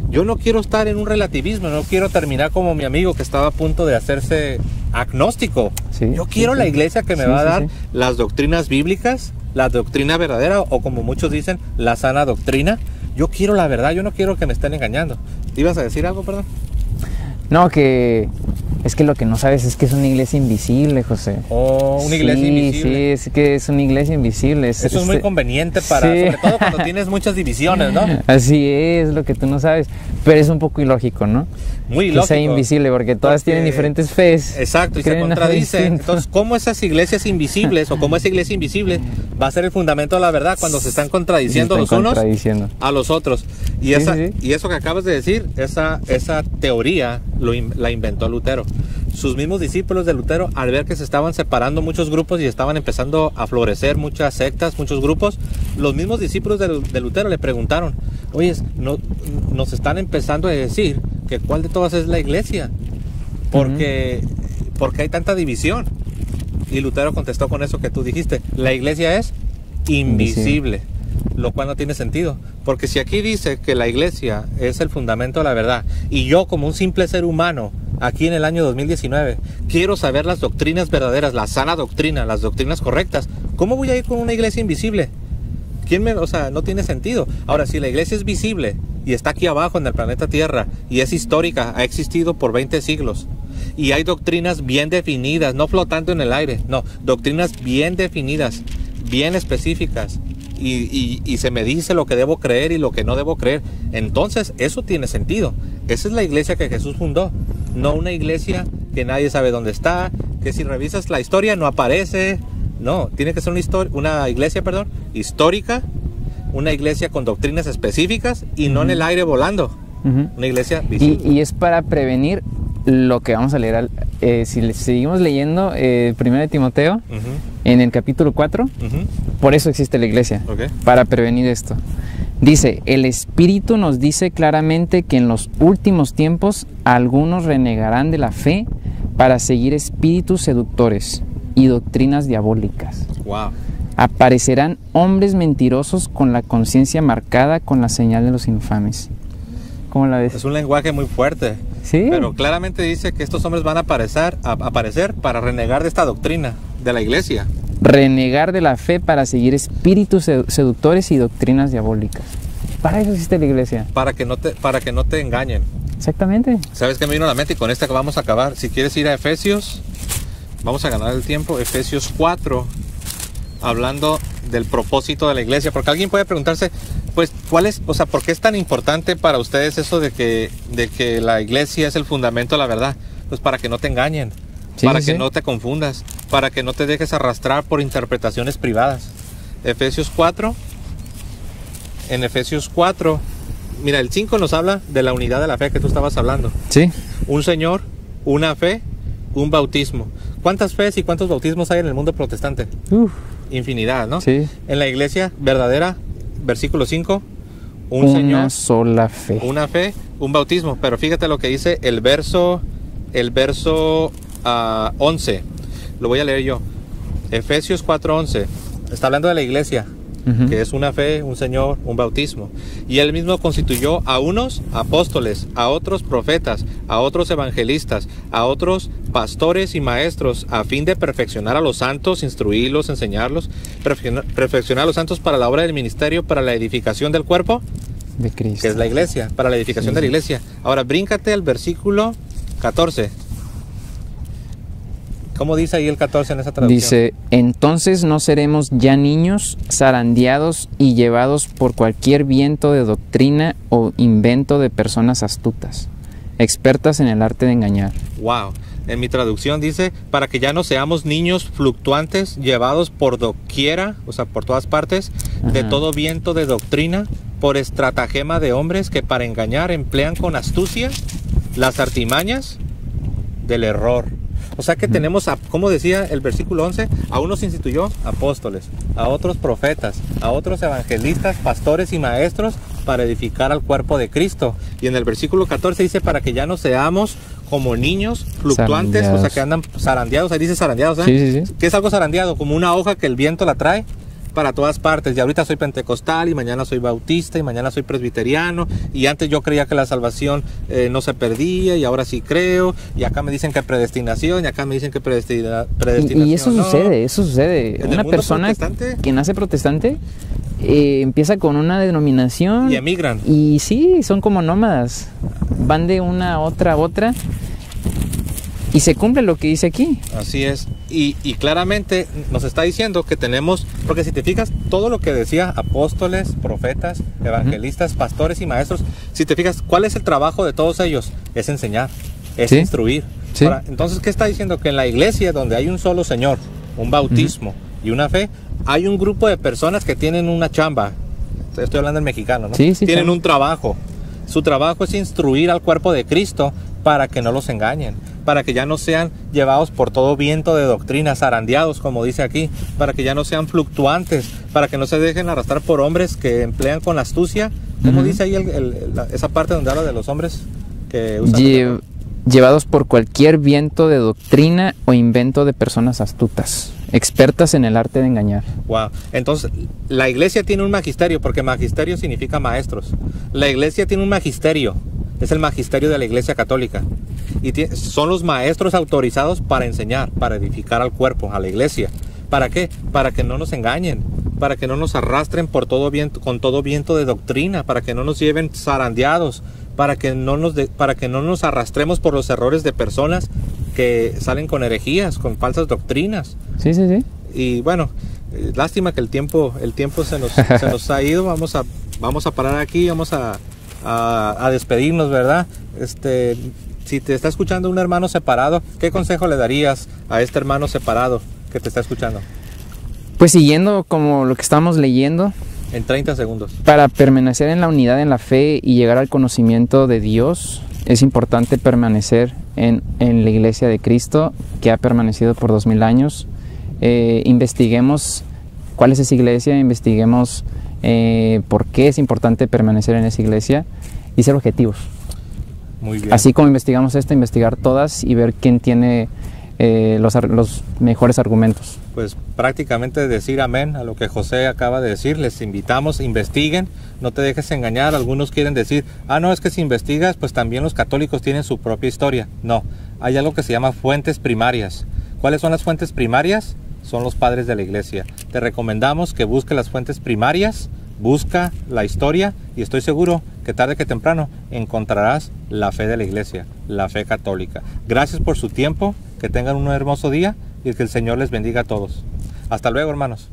Yo no quiero estar en un relativismo, no quiero terminar como mi amigo que estaba a punto de hacerse agnóstico. Yo quiero la iglesia que me va a dar las doctrinas bíblicas, la doctrina verdadera, o como muchos dicen, la sana doctrina. Yo quiero la verdad, yo no quiero que me estén engañando. ¿Te ibas a decir algo, perdón? No, que es que lo que no sabes es que es una iglesia invisible, José. Oh, una iglesia invisible. Sí, es que es una iglesia invisible. Eso es muy conveniente para, sobre todo cuando tienes muchas divisiones, ¿no? Así es, lo que tú no sabes. Pero es un poco ilógico, ¿no? Muy ilógico. Que sea invisible, porque todas tienen diferentes fes. Exacto, y se contradicen. Entonces, ¿cómo esas iglesias invisibles, o cómo esa iglesia invisible va a ser el fundamento de la verdad cuando se están contradiciendo los unos a los otros? Y y eso que acabas de decir, esa teoría la inventó Lutero. Sus mismos discípulos de Lutero, al ver que se estaban separando muchos grupos y estaban empezando a florecer muchas sectas, muchos grupos, los mismos discípulos de Lutero le preguntaron, oye, nos están empezando a decir que cuál de todas es la iglesia, porque hay tanta división. Y Lutero contestó con eso que tú dijiste, la iglesia es invisible. Lo cual no tiene sentido, porque si aquí dice que la iglesia es el fundamento de la verdad, y yo como un simple ser humano, aquí en el año 2019, quiero saber las doctrinas verdaderas, la sana doctrina, las doctrinas correctas, ¿cómo voy a ir con una iglesia invisible? No tiene sentido. Ahora, si la iglesia es visible y está aquí abajo en el planeta Tierra y es histórica, ha existido por 20 siglos, y hay doctrinas bien definidas, no flotando en el aire, no, doctrinas bien definidas, bien específicas, y se me dice lo que debo creer y lo que no debo creer, entonces eso tiene sentido. Esa es la iglesia que Jesús fundó, no una iglesia que nadie sabe dónde está, que si revisas la historia no aparece. No, tiene que ser una iglesia histórica, una iglesia con doctrinas específicas y no en el aire volando. Una iglesia visible. Y es para prevenir lo que vamos a leer. Si seguimos leyendo 1 Timoteo, en el capítulo 4, por eso existe la iglesia, para prevenir esto. Dice, el Espíritu nos dice claramente que en los últimos tiempos algunos renegarán de la fe para seguir espíritus seductores y doctrinas diabólicas. Wow. Aparecerán hombres mentirosos con la conciencia marcada con la señal de los infames. ¿Cómo la ves? Es un lenguaje muy fuerte. Sí. Pero claramente dice que estos hombres van a aparecer para renegar de esta doctrina de la iglesia. Renegar de la fe para seguir espíritus seductores y doctrinas diabólicas. Para eso existe la iglesia. Para que no te engañen. Exactamente. ¿Sabes qué me vino a la mente? Y con esta que vamos a acabar. Si quieres ir a Efesios, vamos a ganar el tiempo. Efesios 4, hablando del propósito de la iglesia, porque alguien puede preguntarse, pues, ¿cuál es, o sea, por qué es tan importante para ustedes eso de que la iglesia es el fundamento de la verdad? Pues para que no te engañen, para que no te confundas, para que no te dejes arrastrar por interpretaciones privadas. Efesios 4, en Efesios 4, mira, el 5 nos habla de la unidad de la fe que tú estabas hablando. Sí. Un Señor, una fe, un bautismo. ¿Cuántas fees y cuántos bautismos hay en el mundo protestante? Infinidad, ¿no? Sí. En la iglesia verdadera, versículo 5, una Señor, sola fe. una fe, un bautismo. Pero fíjate lo que dice el verso 11. Lo voy a leer yo. Efesios 4:11. Está hablando de la iglesia, que es una fe, un Señor, un bautismo. Y Él mismo constituyó a unos apóstoles, a otros profetas, a otros evangelistas, a otros pastores y maestros, a fin de perfeccionar a los santos, instruirlos, enseñarlos, perfeccionar a los santos para la obra del ministerio, para la edificación del cuerpo de Cristo, que es la iglesia, para la edificación de la iglesia. Ahora, bríncate al versículo 14. ¿Cómo dice ahí el 14 en esa traducción? Dice, entonces no seremos ya niños zarandeados y llevados por cualquier viento de doctrina o invento de personas astutas, expertas en el arte de engañar. Wow. En mi traducción dice, para que ya no seamos niños fluctuantes, llevados por doquiera, o sea, por todas partes, de todo viento de doctrina, por estratagema de hombres que para engañar emplean con astucia las artimañas del error. O sea que tenemos, como decía el versículo 11, a unos instituyó apóstoles, a otros profetas, a otros evangelistas, pastores y maestros para edificar al cuerpo de Cristo. Y en el versículo 14 dice, para que ya no seamos como niños fluctuantes, o sea que andan zarandeados, ahí dice zarandeados, ¿eh? Sí. ¿Qué es algo zarandeado? Como una hoja que el viento la trae para todas partes. Y ahorita soy pentecostal, y mañana soy bautista, y mañana soy presbiteriano, y antes yo creía que la salvación no se perdía, y ahora sí creo, y acá me dicen que predestinación, y acá me dicen que predestinación. Y eso no. eso sucede. En una persona que nace protestante empieza con una denominación y emigran. Y sí, son como nómadas, van de una a otra, y se cumple lo que dice aquí. Así es. Y claramente nos está diciendo que tenemos, porque si te fijas, todo lo que decía apóstoles, profetas, evangelistas, pastores y maestros, si te fijas, ¿cuál es el trabajo de todos ellos? Es enseñar, es instruir. Sí. Ahora, entonces, ¿qué está diciendo? Que en la iglesia donde hay un solo Señor, un bautismo y una fe, hay un grupo de personas que tienen una chamba. Estoy hablando en mexicano, ¿no? Sí, tienen un trabajo. Su trabajo es instruir al cuerpo de Cristo para que no los engañen, para que ya no sean llevados por todo viento de doctrina, zarandeados, como dice aquí, para que ya no sean fluctuantes, para que no se dejen arrastrar por hombres que emplean con astucia. ¿Cómo dice ahí esa parte donde habla de los hombres que usan llevados por cualquier viento de doctrina o invento de personas astutas, expertas en el arte de engañar? Wow. Entonces, la iglesia tiene un magisterio, porque magisterio significa maestros. La iglesia tiene un magisterio, es el magisterio de la iglesia católica. Y son los maestros autorizados para enseñar, para edificar al cuerpo, a la iglesia. ¿Para qué? Para que no nos engañen, para que no nos arrastren por todo viento, con todo viento de doctrina, para que no nos lleven zarandeados, para que no nos arrastremos por los errores de personas que salen con herejías, con falsas doctrinas. Sí. Y bueno, lástima que el tiempo se nos ha ido. Vamos a parar aquí, vamos a despedirnos, ¿verdad? Si te está escuchando un hermano separado, ¿qué consejo le darías a este hermano separado que te está escuchando? Pues siguiendo como lo que estamos leyendo, en 30 segundos. Para permanecer en la unidad en la fe y llegar al conocimiento de Dios, es importante permanecer en la iglesia de Cristo, que ha permanecido por 2000 años. Investiguemos cuál es esa iglesia, investiguemos por qué es importante permanecer en esa iglesia y ser objetivos. Muy bien. Así como investigamos investigar todas y ver quién tiene los mejores argumentos. Pues prácticamente decir amén a lo que José acaba de decir. Les invitamos, investiguen, no te dejes engañar. Algunos quieren decir, no, es que si investigas, pues también los católicos tienen su propia historia. No, hay algo que se llama fuentes primarias. ¿Cuáles son las fuentes primarias? Son los padres de la iglesia. Te recomendamos que busques las fuentes primarias, busca la historia, y estoy seguro que tarde que temprano encontrarás la fe de la iglesia, la fe católica. Gracias por su tiempo, que tengan un hermoso día y que el Señor les bendiga a todos. Hasta luego, hermanos.